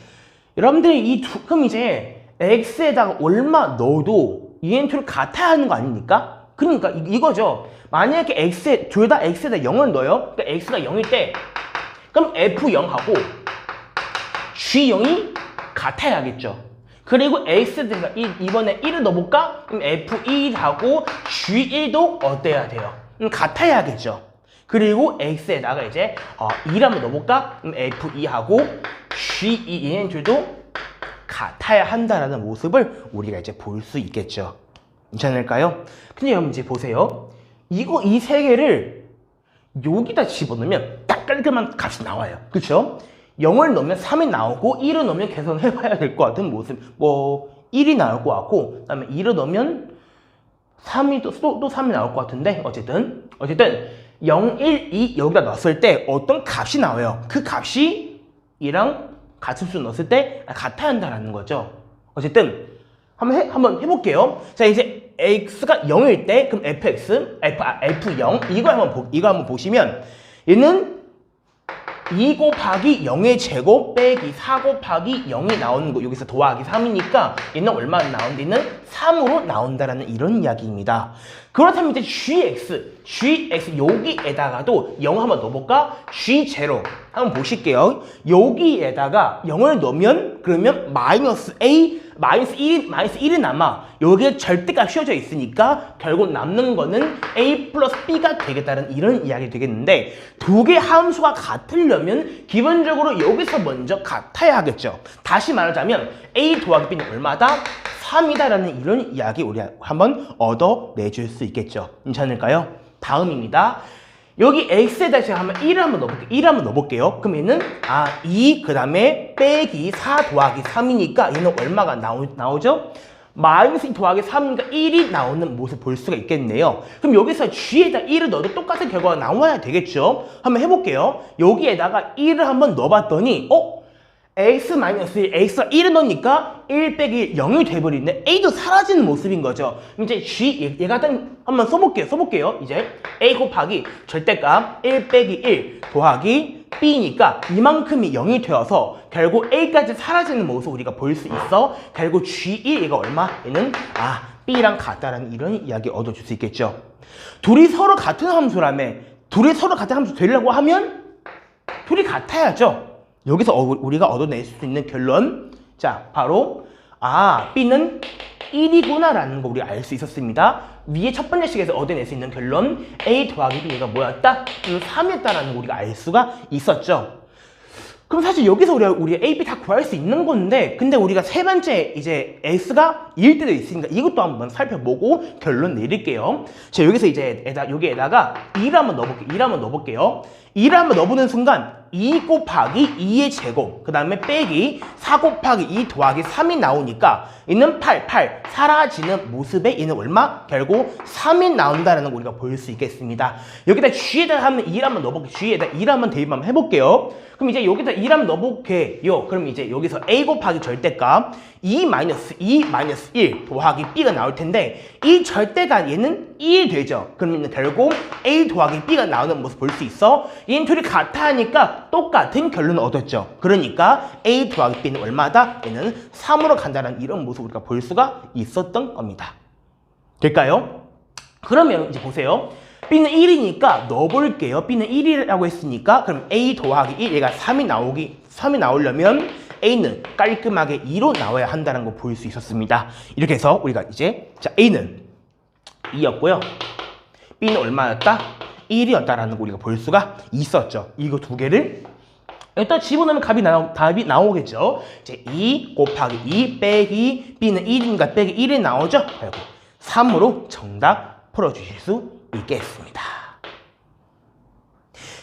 여러분들이 그럼 이제 x에다가 얼마 넣어도 EN2를 같아야 하는 거 아닙니까? 그러니까 이거죠. 만약에 둘 다 x에다 0을 넣어요. 그러니까 x가 0일 때 그럼 f0하고 g0이 같아야겠죠. 그리고 x에다가 이번에 1을 넣어볼까? 그럼 f1하고 g1도 어때야 돼요? 같아야겠죠. 그리고 x에다가 이제 2를 한번 넣어볼까? 그럼 f2하고 g2 EN2도 같아야 한다라는 모습을 우리가 이제 볼 수 있겠죠. 괜찮을까요? 근데 여러분 이제 보세요. 이 세 개를 여기다 집어넣으면 딱 깔끔한 값이 나와요. 그렇죠? 0을 넣으면 3이 나오고 1을 넣으면 계산해봐야 될 것 같은 모습. 뭐 1이 나올 것 같고 그다음에 2를 넣으면 3이 또 3이 나올 것 같은데 어쨌든 0, 1, 2 여기다 넣었을 때 어떤 값이 나와요. 그 값이 이랑 같은 수 넣었을 때 같아야 한다는 거죠. 어쨌든 한번 해볼게요. 자, 이제 x가 0일 때 그럼 f0 이거 한번 보시면 얘는 2 곱하기 0의 제곱 빼기 4 곱하기 0이 나오는 거 여기서 더하기 3이니까 얘는 얼마 나온다? 얘는 3으로 나온다라는 이런 이야기입니다. 그렇다면 이제 gx 여기에다가도 0 한번 넣어볼까? g0 한번 보실게요. 여기에다가 0을 넣으면 그러면 마이너스 1이 남아. 여기에 절대값 씌워져 있으니까 결국 남는 거는 a 플러스 b가 되겠다는 이런 이야기 되겠는데 두 개의 함수가 같으려면 기본적으로 여기서 먼저 같아야 하겠죠. 다시 말하자면 a 더하기 b는 얼마다? 3이다라는 이런 이야기 우리 한번 얻어내줄 수 있겠죠. 괜찮을까요? 다음입니다. 여기 x에다 제가 한번 1을 한번 넣어볼게요. 1을 한번 넣어볼게요. 그럼 얘는 2 그 다음에 빼기 4 더하기 3이니까 얘는 얼마가 나오죠? 마이너스 2 더하기 3이니까 1이 나오는 모습 볼 수가 있겠네요. 그럼 여기서 g에다 1을 넣어도 똑같은 결과가 나와야 되겠죠? 한번 해볼게요. 여기에다가 1을 한번 넣어봤더니 x-1, x가 1을 넣으니까 1 빼기 0이 돼버리는데 a도 사라지는 모습인 거죠. 이제 g, 얘가 한번 써볼게요. 이제 a 곱하기 절대값 1 빼기 1 더하기 b니까 이만큼이 0이 되어서 결국 a까지 사라지는 모습 우리가 볼 수 있어. 결국 g1 얘가 얼마? 얘는 b랑 같다라는 이런 이야기 얻어줄 수 있겠죠. 둘이 서로 같은 함수라며 둘이 서로 같은 함수 되려고 하면 둘이 같아야죠. 여기서 우리가 얻어낼 수 있는 결론, 자 바로 B는 1이구나 라는 거 우리가 알 수 있었습니다. 위에 첫 번째 식에서 얻어낼 수 있는 결론 A 더하기 B가 뭐였다? 3이었다라는 거 우리가 알 수가 있었죠. 그럼 사실 여기서 우리가 A, B 다 구할 수 있는 건데 근데 우리가 세 번째 이제 S가 2일 때도 있으니까 이것도 한번 살펴보고 결론 내릴게요. 자 여기서 이제 여기에다가 2를 한번 넣어볼게요. 2를 한번 넣어보는 순간 2 곱하기 2의 제곱 그 다음에 빼기 4 곱하기 2 더하기 3이 나오니까 얘는 8 사라지는 모습에 얘는 얼마? 결국 3이 나온다는 거 우리가 볼 수 있겠습니다. 여기다 G에다 하면 2를 한번 넣어볼게요. G에다 2를 한번 대입 한번 해볼게요. 그럼 이제 여기다 2를 한번 넣어볼게요. 그럼 이제 여기서 A 곱하기 절대값 2 1 더하기 B가 나올 텐데 이 절대가 얘는 1이 되죠. 그러면 결국 A 더하기 B가 나오는 모습 볼 수 있어. 얘는 둘이 같아 하니까 똑같은 결론을 얻었죠. 그러니까 A 더하기 B는 얼마다? 얘는 3으로 간다는 이런 모습 우리가 볼 수가 있었던 겁니다. 될까요? 그러면 이제 보세요. B는 1이니까 넣어볼게요. B는 1이라고 했으니까 그럼 A 더하기 1 얘가 3이 나오려면 A는 깔끔하게 2로 나와야 한다는 거 볼 수 있었습니다. 이렇게 해서 우리가 이제 자 A는 2였고요. B는 얼마였다? 1이었다라는 거 우리가 볼 수가 있었죠. 이거 두 개를 일단 집어넣으면 답이 나오겠죠. 이제 2 곱하기 2 빼기 B는 1이니까 빼기 1이 나오죠. 그리고 3으로 정답 풀어주실 수 있겠습니다.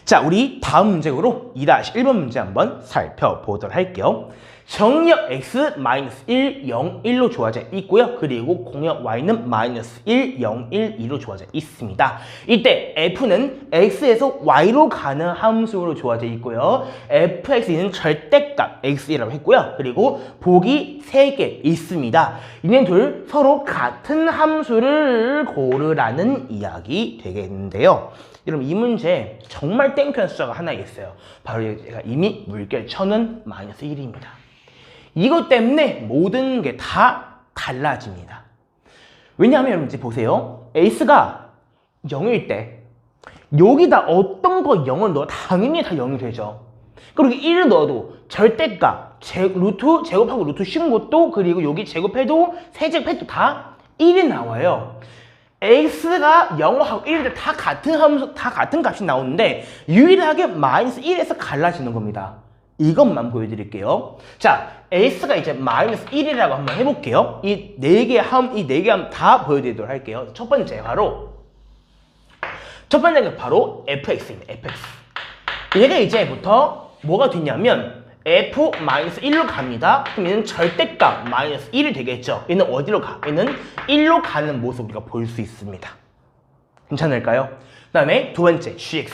자, 우리 다음 문제로 2-1번 문제 한번 살펴보도록 할게요. 정역 x-1, 0, 1로 주어져 있고요. 그리고 공역 y는 -1, 0, 1, 2로 주어져 있습니다. 이때 f는 x에서 y로 가는 함수로 주어져 있고요. fx는 절대값 x이라고 했고요. 그리고 보기 3개 있습니다. 이는 둘 서로 같은 함수를 고르라는 이야기 되겠는데요. 여러분 이 문제 정말 땡큐한 숫자가 하나 있어요. 바로 제가 이미 물결 쳐는 -1입니다. 이것 때문에 모든 게 다 달라집니다. 왜냐하면 여러분 이제 보세요. S가 0일 때 여기다 어떤 거 0을 넣어 당연히 다 0이 되죠. 그리고 1을 넣어도 절대값 루트 제곱하고 루트 씌운 것도 그리고 여기 제곱해도 세제곱해도 다 1이 나와요. x가 0하고 1일 때 다 같은 함수, 다 같은 값이 나오는데 유일하게 -1에서 갈라지는 겁니다. 이것만 보여드릴게요. 자, x가 이제 -1이라고 한번 해볼게요. 이 네 개 함 다 보여드리도록 할게요. 첫 번째가 바로 fx입니다. fx. 얘가 이제부터 뭐가 됐냐면 f-1로 갑니다. 그럼 얘는 절대값 -1이 되겠죠. 얘는 어디로 가? 얘는 1로 가는 모습 우리가 볼 수 있습니다. 괜찮을까요? 그 다음에 두 번째 gx.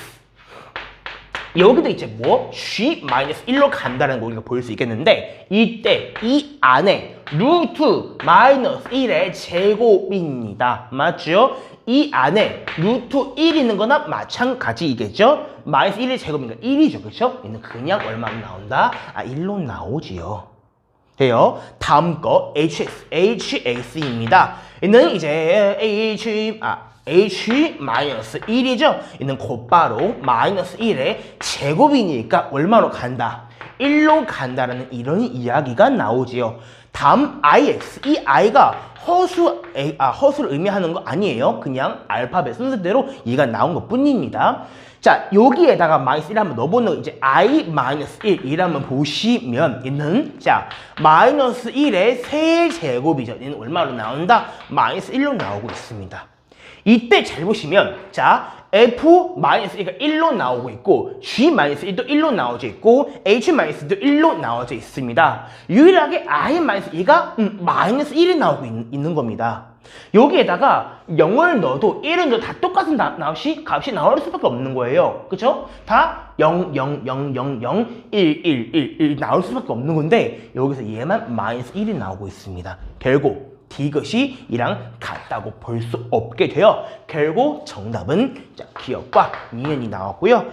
여기도 이제 g-1로 간다는 거 우리가 볼 수 있겠는데 이때 이 안에 루트 -1의 제곱입니다. 맞죠? 이 안에 루트 1 있는 거나 마찬가지이겠죠? -1의 제곱이니까 1이죠. 그렇죠? 얘는 그냥 얼마나 나온다? 1로 나오지요. 돼요. 다음 거 hx입니다. 얘는 이제 h-1이죠. 얘는 곧바로 -1의 제곱이니까 얼마로 간다? 1로 간다라는 이런 이야기가 나오지요. 다음 ix. 이 i가 허수를 의미하는 거 아니에요. 그냥 알파벳 순서대로 얘가 나온 것 뿐입니다. 자, 여기에다가 -1 한번 넣어보는 거 이제 i-1 한번 보시면 얘는 자 -1의 세제곱이죠. 얘는 얼마로 나온다? -1로 나오고 있습니다. 이때 잘 보시면 자 F-A가 1로 나오고 있고 G-1도 1로 나와져 있고 H-도 1로 나와져 있습니다. 유일하게 I-2가 마이너스 1이 나오고 있는 겁니다. 여기에다가 0을 넣어도 1은 넣어도 다 똑같은 값이 나올 수밖에 없는 거예요. 그쵸? 다 0, 0, 0, 0, 0, 1, 1, 1, 1 나올 수밖에 없는 건데 여기서 얘만 마이너스 1이 나오고 있습니다. 결국 D것이 이랑 같다고 볼 수 없게 돼요. 결국 정답은 기억과 니은이 나왔고요.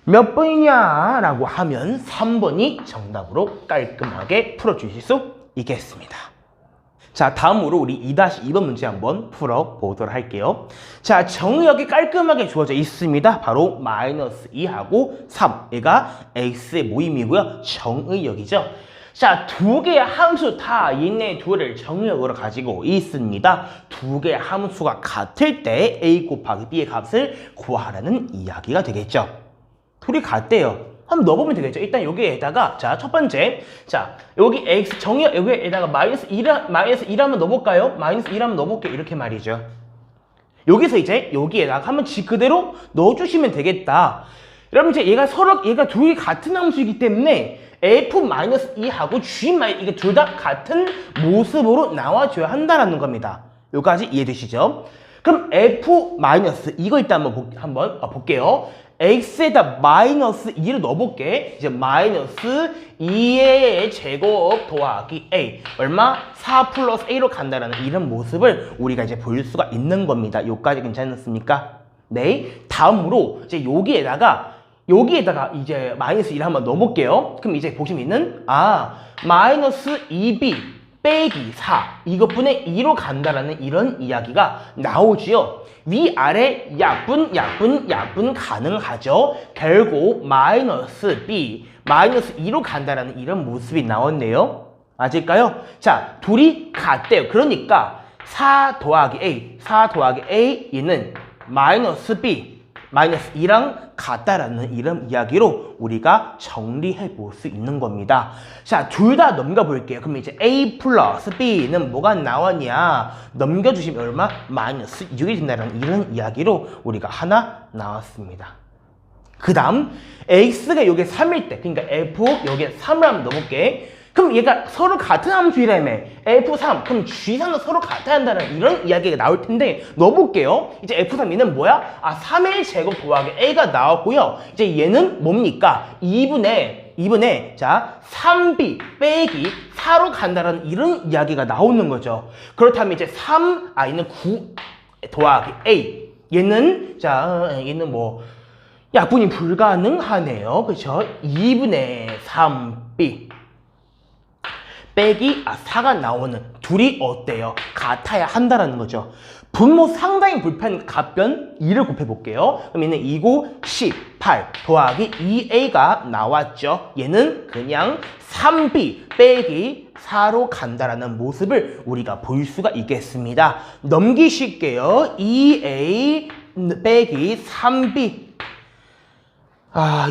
몇 번이냐 라고 하면 3번이 정답으로 깔끔하게 풀어주실 수 있겠습니다. 자, 다음으로 우리 2-2번 문제 한번 풀어보도록 할게요. 자, 정의역이 깔끔하게 주어져 있습니다. 바로 마이너스 2하고 3. 얘가 x의 모임이고요. 정의역이죠. 자, 두 개의 함수 다 얘네 둘을 정의역으로 가지고 있습니다. 두 개의 함수가 같을 때 a 곱하기 b의 값을 구하라는 이야기가 되겠죠. 둘이 같대요. 한번 넣어보면 되겠죠. 일단 여기에다가 자, 첫 번째 자, 여기 x 정의역 여기에다가 마이너스 1 한번 넣어볼까요? 마이너스 1 한번 넣어볼게요. 이렇게 말이죠. 여기서 이제 여기에다가 한번 지 그대로 넣어주시면 되겠다. 여러분 이제 얘가 둘이 같은 함수이기 때문에 F-2하고 G- 이게 둘 다 같은 모습으로 나와줘야 한다라는 겁니다. 여기까지 이해되시죠? 그럼 F- 이거 일단 한번 볼게요. x에다 마이너스 2를 넣어볼게. 이제 마이너스 2의 제곱 더하기 a 얼마? 4 플러스 a로 간다라는 이런 모습을 우리가 이제 볼 수가 있는 겁니다. 여기까지 괜찮습니까? 네. 다음으로 이제 여기에다가 이제 마이너스 1을 한번 넣어볼게요. 그럼 이제 보시면은 마이너스 2b 빼기 4 이것분의 2로 간다라는 이런 이야기가 나오지요. 위아래 약분 가능하죠. 결국 마이너스 2로 간다라는 이런 모습이 나왔네요. 맞을까요? 자, 둘이 같대요. 그러니까 4 더하기 a 얘는 마이너스 b 마이너스 2랑 같다라는 이런 이야기로 우리가 정리해 볼 수 있는 겁니다. 자, 둘 다 넘겨볼게요. 그럼 이제 a 플러스 b는 뭐가 나왔냐? 넘겨주시면 얼마? 마이너스 6이 된다는 이런 이야기로 우리가 하나 나왔습니다. 그 다음 x가 여기에 3일 때, 그러니까 f 여기에 3을 한번 넣어볼게. 그럼 얘가 서로 같은 함수이라며 F3 그럼 G3은 서로 같아야 한다는 이런 이야기가 나올 텐데 넣어볼게요. 이제 F3는 뭐야? 3의 제곱 더하기 A가 나왔고요. 이제 얘는 뭡니까? 2분의 자 3B 빼기 4로 간다는 이런 이야기가 나오는 거죠. 그렇다면 이제 얘는 9 더하기 A 얘는 뭐 약분이 불가능하네요. 그렇죠? 2분의 3B 빼기 4가 나오는 둘이 어때요? 같아야 한다라는 거죠. 분모 상당히 불편 갑변 2를 곱해볼게요. 그럼 얘는 2고 18 더하기 2a가 나왔죠. 얘는 그냥 3b 빼기 4로 간다라는 모습을 우리가 볼 수가 있겠습니다. 넘기실게요. 2a 빼기 3b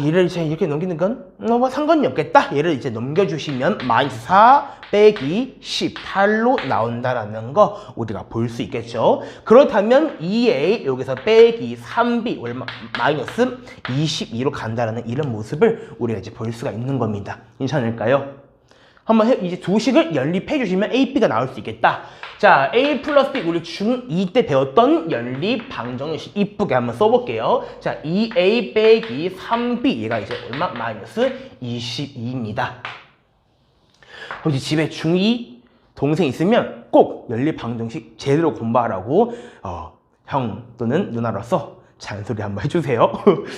얘를 이제 이렇게 넘기는 건 뭐 상관이 없겠다. 얘를 이제 넘겨주시면 마이너스 4 빼기 18로 나온다라는 거 우리가 볼 수 있겠죠. 그렇다면 2a 여기서 빼기 3b 얼마? 마이너스 22로 간다라는 이런 모습을 우리가 이제 볼 수가 있는 겁니다. 괜찮을까요? 한번 이제 두 식을 연립해 주시면 A, B가 나올 수 있겠다. 자, A 플러스 B 우리 중2 때 배웠던 연립 방정식 이쁘게 한번 써볼게요. 자, 2A 빼기 3B 얘가 이제 얼마? 마이너스 22입니다. 혹시 집에 중2 동생 있으면 꼭 연립 방정식 제대로 공부하라고 형 또는 누나로서 잔소리 한번 해주세요.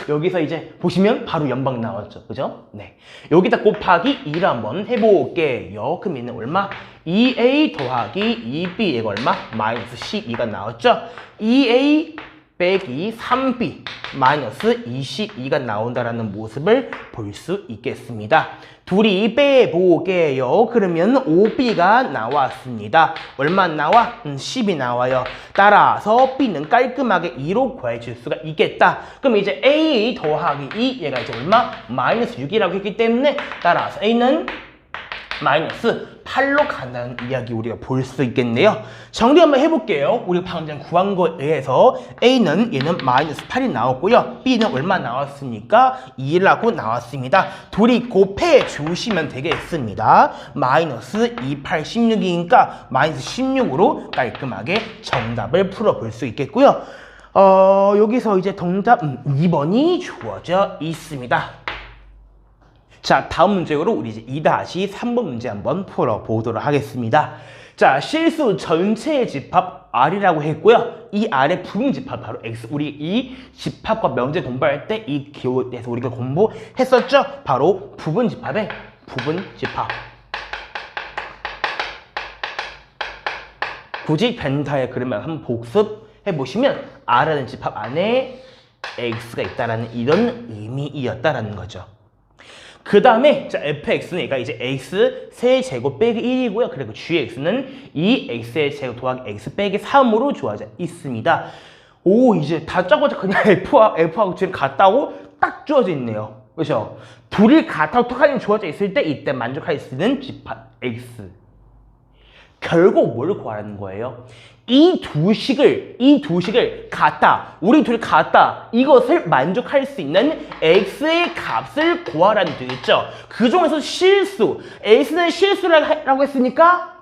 여기서 이제 보시면 바로 연방 나왔죠. 그죠? 네. 여기다 곱하기 2를 한번 해볼게요. 그럼 얘는 얼마? 2a 더하기 2b 얘가 얼마? 마이너스 12가 나왔죠? 2a 빼기 3b 마이너스 22가 나온다라는 모습을 볼 수 있겠습니다. 둘이 빼볼게요. 그러면 5b가 나왔습니다. 얼마 나와? 10이 나와요. 따라서 b는 깔끔하게 2로 구해줄 수가 있겠다. 그럼 이제 a 더하기 2 얘가 이제 얼마? 마이너스 6이라고 했기 때문에 따라서 a는 마이너스 8로 간다는 이야기 우리가 볼 수 있겠네요. 정리 한번 해볼게요. 우리 방금 전 구한 거에 의해서 A는 얘는 마이너스 8이 나왔고요. B는 얼마 나왔습니까? 2라고 나왔습니다. 둘이 곱해 주시면 되겠습니다. 마이너스 2, 8, 16이니까 마이너스 16으로 깔끔하게 정답을 풀어볼 수 있겠고요. 여기서 이제 정답 2번이 주어져 있습니다. 자, 다음 문제로 우리 이제 2-3번 문제 한번 풀어보도록 하겠습니다. 자, 실수 전체의 집합 R이라고 했고요. 이 R의 부분 집합 바로 X. 우리 이 집합과 명제 공부할 때 이 기호에서 우리가 공부했었죠? 바로 부분 집합의 부분 집합. 굳이 벤타의 그림을 한번 복습해 보시면 R라는 집합 안에 X가 있다라는 이런 의미이었다라는 거죠. 그 다음에 자 fx는 얘가 이제 x 세제곱 빼기 1이고요. 그리고 gx는 2x의 제곱 더하기 x 빼기 3으로 주어져 있습니다. 오, 이제 다짜고짜 그냥 f하고 지금 같다고 딱 주어져 있네요. 그렇죠? 둘이 같다고 톡하니 주어져 있을 때 이때 만족할 수 있는 집합 x. 결국 뭘 구하라는 거예요? 이 두 식을 같다, 우리 둘이 같다, 이것을 만족할 수 있는 x의 값을 구하라는 뜻이죠. 그 중에서 실수, x는 실수라고 했으니까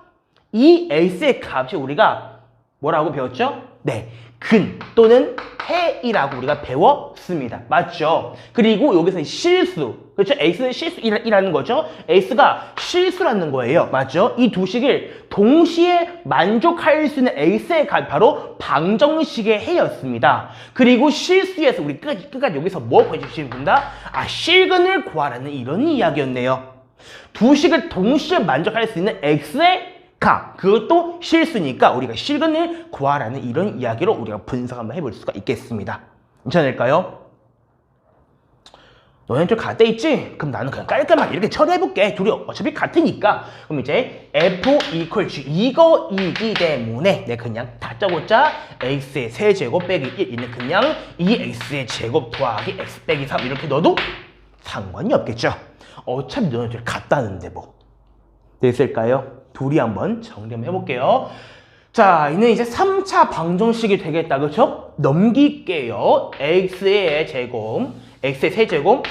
이 x의 값이 우리가 뭐라고 배웠죠? 네, 근 또는 해이라고 우리가 배웠습니다. 맞죠? 그리고 여기서 실수, 그렇죠? x는 실수이라는 거죠. x가 실수라는 거예요. 맞죠? 이 두 식을 동시에 만족할 수 있는 x의 값 바로 방정식의 해였습니다. 그리고 실수에서 우리 끝까지 여기서 뭐 구해주시면 된다? 아, 실근을 구하라는 이런 이야기였네요. 두 식을 동시에 만족할 수 있는 x의 값, 그것도 실수니까 우리가 실근을 구하라는 이런 이야기로 우리가 분석 한번 해볼 수가 있겠습니다. 괜찮을까요? 너네는 좀 같아 있지? 그럼 나는 그냥 깔끔하게 이렇게 처리해볼게. 둘이 어차피 같으니까. 그럼 이제 f equal to 이거이기 때문에 내가 그냥 다짜고짜 x의 세제곱 빼기 1이는 그냥 2x의 제곱 더하기 x 빼기 3 이렇게 넣어도 상관이 없겠죠. 어차피 너네들 같다는데 뭐. 됐을까요? 둘이 한번 정리 한번 해볼게요. 자, 이는 이제 3차 방정식이 되겠다. 그렇죠? 넘길게요. x의 제곱, x의 세제곱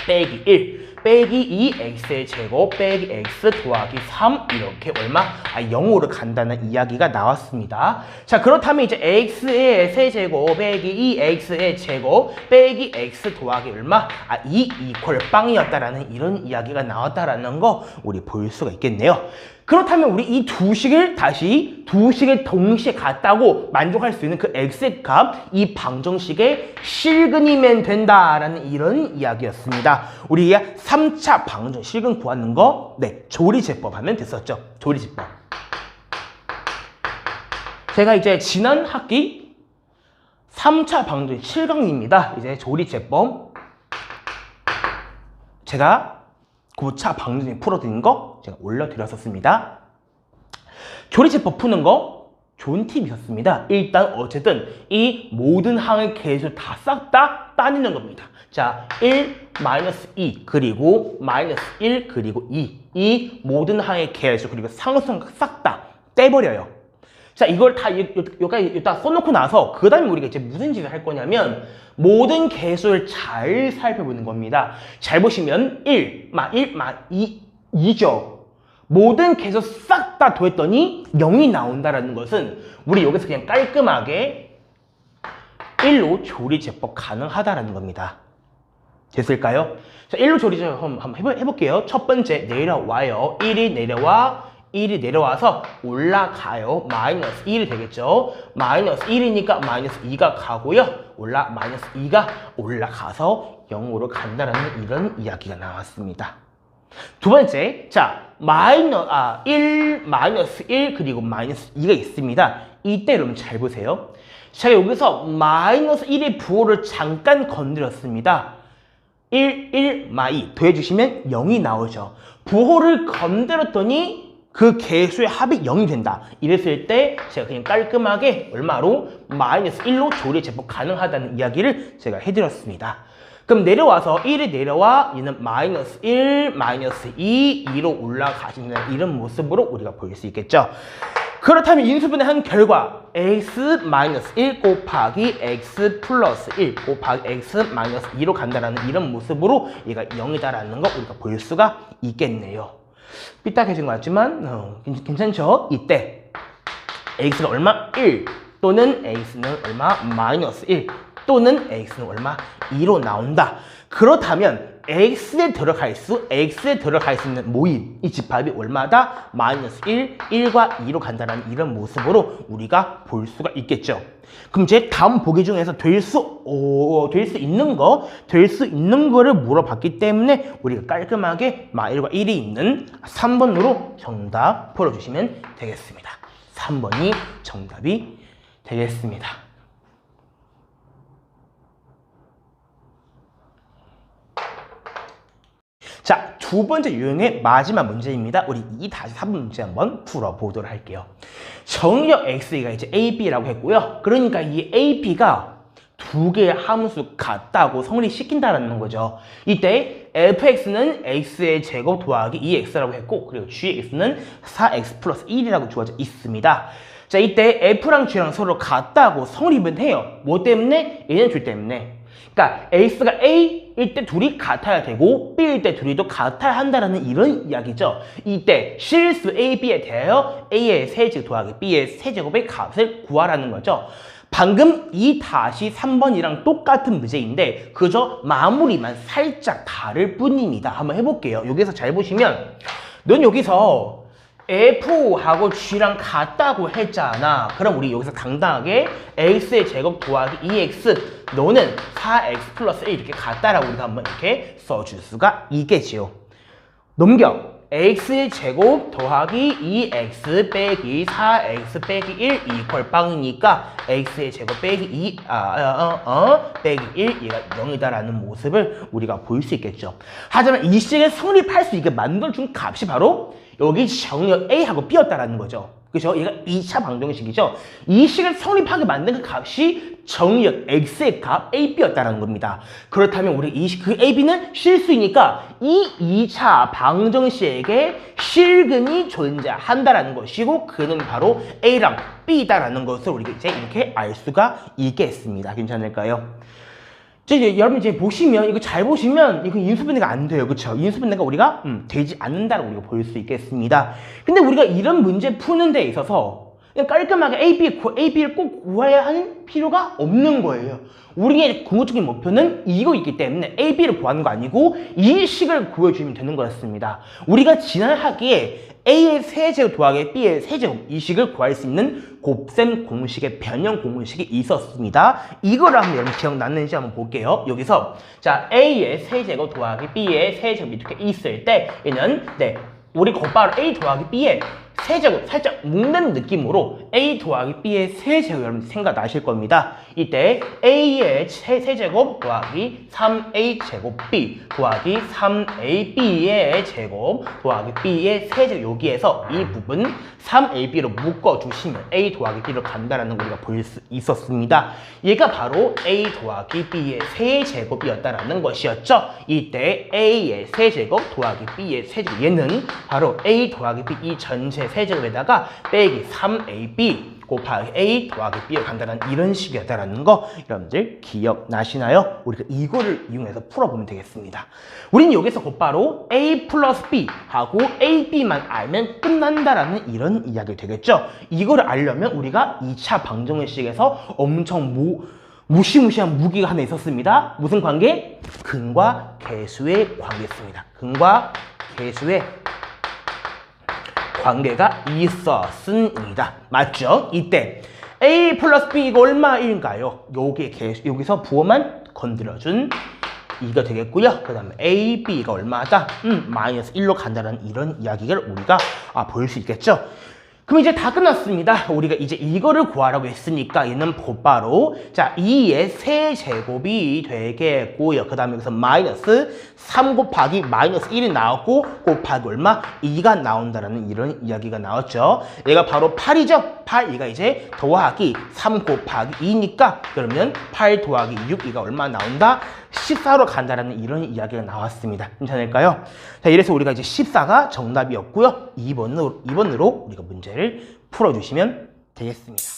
빼기 1 빼기 2 x의 제곱 빼기 x 더하기 3 이렇게 얼마? 0으로 간다는 이야기가 나왔습니다. 자, 그렇다면 이제 x의 세제곱 빼기 2 x의 제곱 빼기 x 더하기 얼마? 2 이퀄 빵이었다라는 이런 이야기가 나왔다라는 거 우리 볼 수가 있겠네요. 그렇다면 우리 이 두 식을 동시에 같다고 만족할 수 있는 그 x의 값, 이 방정식의 실근이면 된다라는 이런 이야기였습니다. 우리가 3차 방정식 실근 구하는 거, 네, 조리제법 하면 됐었죠. 조리제법. 제가 이제 지난 학기 3차 방정식 7강입니다. 이제 조리제법. 제가 9차 방정식 풀어드린 거 제가 올려드렸었습니다. 조리제법 푸는 거 좋은 팁이 있었습니다. 일단 어쨌든 이 모든 항의 개수 다 싹 다 따내는 겁니다. 자, 1, 마이너스 2, 그리고 마이너스 1, 그리고 2. 이 모든 항의 개수, 그리고 상수항 싹 다 떼버려요. 자, 이걸 다 여기까지 써놓고 나서 그 다음에 우리가 이제 무슨 짓을 할 거냐면 모든 개수를 잘 살펴보는 겁니다. 잘 보시면 2, 2죠. 모든 개수 싹 다 더했더니 0이 나온다는 것은 우리 여기서 그냥 깔끔하게 1로 조리제법 가능하다는 겁니다. 됐을까요? 자, 1로 조리제법 한번 해볼게요. 첫 번째 내려와요. 1이 내려와서 올라가요. 마이너스 1이 되겠죠. 마이너스 1이니까 마이너스 2가 가고요. 마이너스 2가 올라가서 0으로 간다라는 이런 이야기가 나왔습니다. 두 번째, 자, 1, 마이너스 1, 그리고 마이너스 2가 있습니다. 이때 여러분 잘 보세요. 제가 여기서 마이너스 1의 부호를 잠깐 건드렸습니다. 1, 2 더해주시면 0이 나오죠. 부호를 건드렸더니 그 개수의 합이 0이 된다. 이랬을 때 제가 그냥 깔끔하게 얼마로? 마이너스 1로 조리제법 가능하다는 이야기를 제가 해드렸습니다. 그럼 내려와서 1이 내려와 얘는 마이너스 1, 마이너스 2, 2로 올라가시는 이런 모습으로 우리가 보일 수 있겠죠. 그렇다면 인수분해 한 결과 x-1 곱하기 x 플러스 1 곱하기 x-2로 간다라는 이런 모습으로 얘가 0이다라는 거 우리가 볼 수가 있겠네요. 삐딱해진 것 같지만 괜찮죠? 이때 x가 얼마? 1 또는 x는 얼마? 마이너스 1 또는 x는 얼마? 2로 나온다. 그렇다면 x에 들어갈 수 있는 모임, 이 집합이 얼마다? 마이너스 1, 1과 2로 간다는 이런 모습으로 우리가 볼 수가 있겠죠. 그럼 제 다음 보기 중에서 될 수 있는 거를 물어봤기 때문에 우리가 깔끔하게 1과 1이 있는 3번으로 정답 풀어주시면 되겠습니다. 3번이 정답이 되겠습니다. 자, 두 번째 유형의 마지막 문제입니다. 우리 2-3번 문제 한번 풀어보도록 할게요. 정의역 x가 이제 ab라고 했고요. 그러니까 이 ab가 두 개의 함수 같다고 성립시킨다는 거죠. 이때 fx는 x의 제곱 더하기 2x라고 했고, 그리고 gx는 4x 플러스 1이라고 주어져 있습니다. 자, 이때 f랑 g랑 서로 같다고 성립은 해요. 뭐 때문에? 얘는 줄 때문에. 그러니까 x가 a일 때 둘이 같아야 되고 b일 때 둘이 또 같아야 한다는 이런 이야기죠. 이때 실수 a, b에 대하여 a의 세제곱 더하기 b의 세제곱의 값을 구하라는 거죠. 방금 2-3번이랑 똑같은 문제인데 그저 마무리만 살짝 다를 뿐입니다. 한번 해볼게요. 여기서 잘 보시면 넌 여기서 f하고 g랑 같다고 했잖아. 그럼 우리 여기서 당당하게 x의 제곱 더하기 2x 너는 4x 플러스 1 이렇게 같다라고 우리가 한번 이렇게 써줄 수가 있겠지요. 넘겨. x의 제곱 더하기 2x 빼기 4x 빼기 1 이퀄 빵이니까 x의 제곱 빼기 빼기 1 얘가 0이다라는 모습을 우리가 볼 수 있겠죠. 하지만 이 식을 성립할 수 있게 만들어준 값이 바로 여기 정의역 A하고 B였다라는 거죠. 그죠? 얘가 2차 방정식이죠. 이 식을 성립하게 만든 그 값이 정의역 X의 값 AB였다라는 겁니다. 그렇다면 우리 그 AB는 실수이니까 이 2차 방정식에 실근이 존재한다라는 것이고 그는 바로 A랑 B다라는 것을 우리가 이제 이렇게 알 수가 있겠습니다. 괜찮을까요? 여러분 이제 보시면 이거 잘 보시면 이거 인수분해가 안 돼요. 그쵸? 인수분해가 우리가 되지 않는다고 우리가 볼 수 있겠습니다. 근데 우리가 이런 문제 푸는 데 있어서 그냥 깔끔하게 AB를 꼭 구해야 하는 필요가 없는 거예요. 우리의 궁극적인 목표는 이거 있기 때문에 AB를 구하는 거 아니고 이 식을 구해주면 되는 거였습니다. 우리가 지난 학기에 A의 세제곱 더하기 B의 세제곱 이 식을 구할 수 있는 곱셈 공식의 변형 공식이 있었습니다. 이거를 한번 여러분 기억났는지 한번 볼게요. 여기서 자 A의 세제곱 더하기 B의 세제곱 이렇게 있을 때 얘는 우리 곧바로 A 더하기 B의 세제곱 살짝 묶는 느낌으로 A 더하기 B의 세제곱 여러분 생각나실 겁니다. 이때 A의 세제곱 더하기 3A 제곱 B 더하기 3AB의 제곱 더하기 B의 세제곱 여기에서 이 부분 3AB로 묶어주시면 A 더하기 B로 간다라는 거 우리가 볼 수 있었습니다. 얘가 바로 A 더하기 B의 세제곱이었다라는 것이었죠. 이때 A의 세제곱 더하기 B의 세제곱 얘는 바로 A 더하기 B 이 전체 세제곱에다가 빼기 3AB 곱하기 A 더하기 B로 간다는 이런 식이었다라는 거 여러분들 기억나시나요? 우리가 이거를 이용해서 풀어보면 되겠습니다. 우리는 여기서 곧바로 A 플러스 B 하고 AB만 알면 끝난다라는 이런 이야기가 되겠죠. 이거를 알려면 우리가 2차 방정식에서 엄청 무시무시한 무기가 하나 있었습니다. 무슨 관계? 근과 계수의 관계였습니다. 근과 계수의 관계가 있었습니다. 맞죠? 이때 A 플러스 B가 얼마인가요? 여기서 부호만 건드려준 이가 되겠고요. 그 다음에 A, B가 얼마다? 마이너스 1로 간다는 이런 이야기를 우리가 볼 수 있겠죠. 그럼 이제 다 끝났습니다. 우리가 이제 이거를 구하라고 했으니까 얘는 곧바로 자 2의 세제곱이 되겠고요. 그 다음에 여기서 마이너스 3 곱하기 마이너스 1이 나왔고 곱하기 얼마? 2가 나온다라는 이런 이야기가 나왔죠. 얘가 바로 8이죠. 8 얘가 이제 더하기 3 곱하기 2니까 그러면 8 더하기 6 이가 얼마 나온다? 14로 간다라는 이런 이야기가 나왔습니다. 괜찮을까요? 자, 이래서 우리가 이제 14가 정답이었고요. 2번으로 우리가 문제를 풀어주시면 되겠습니다.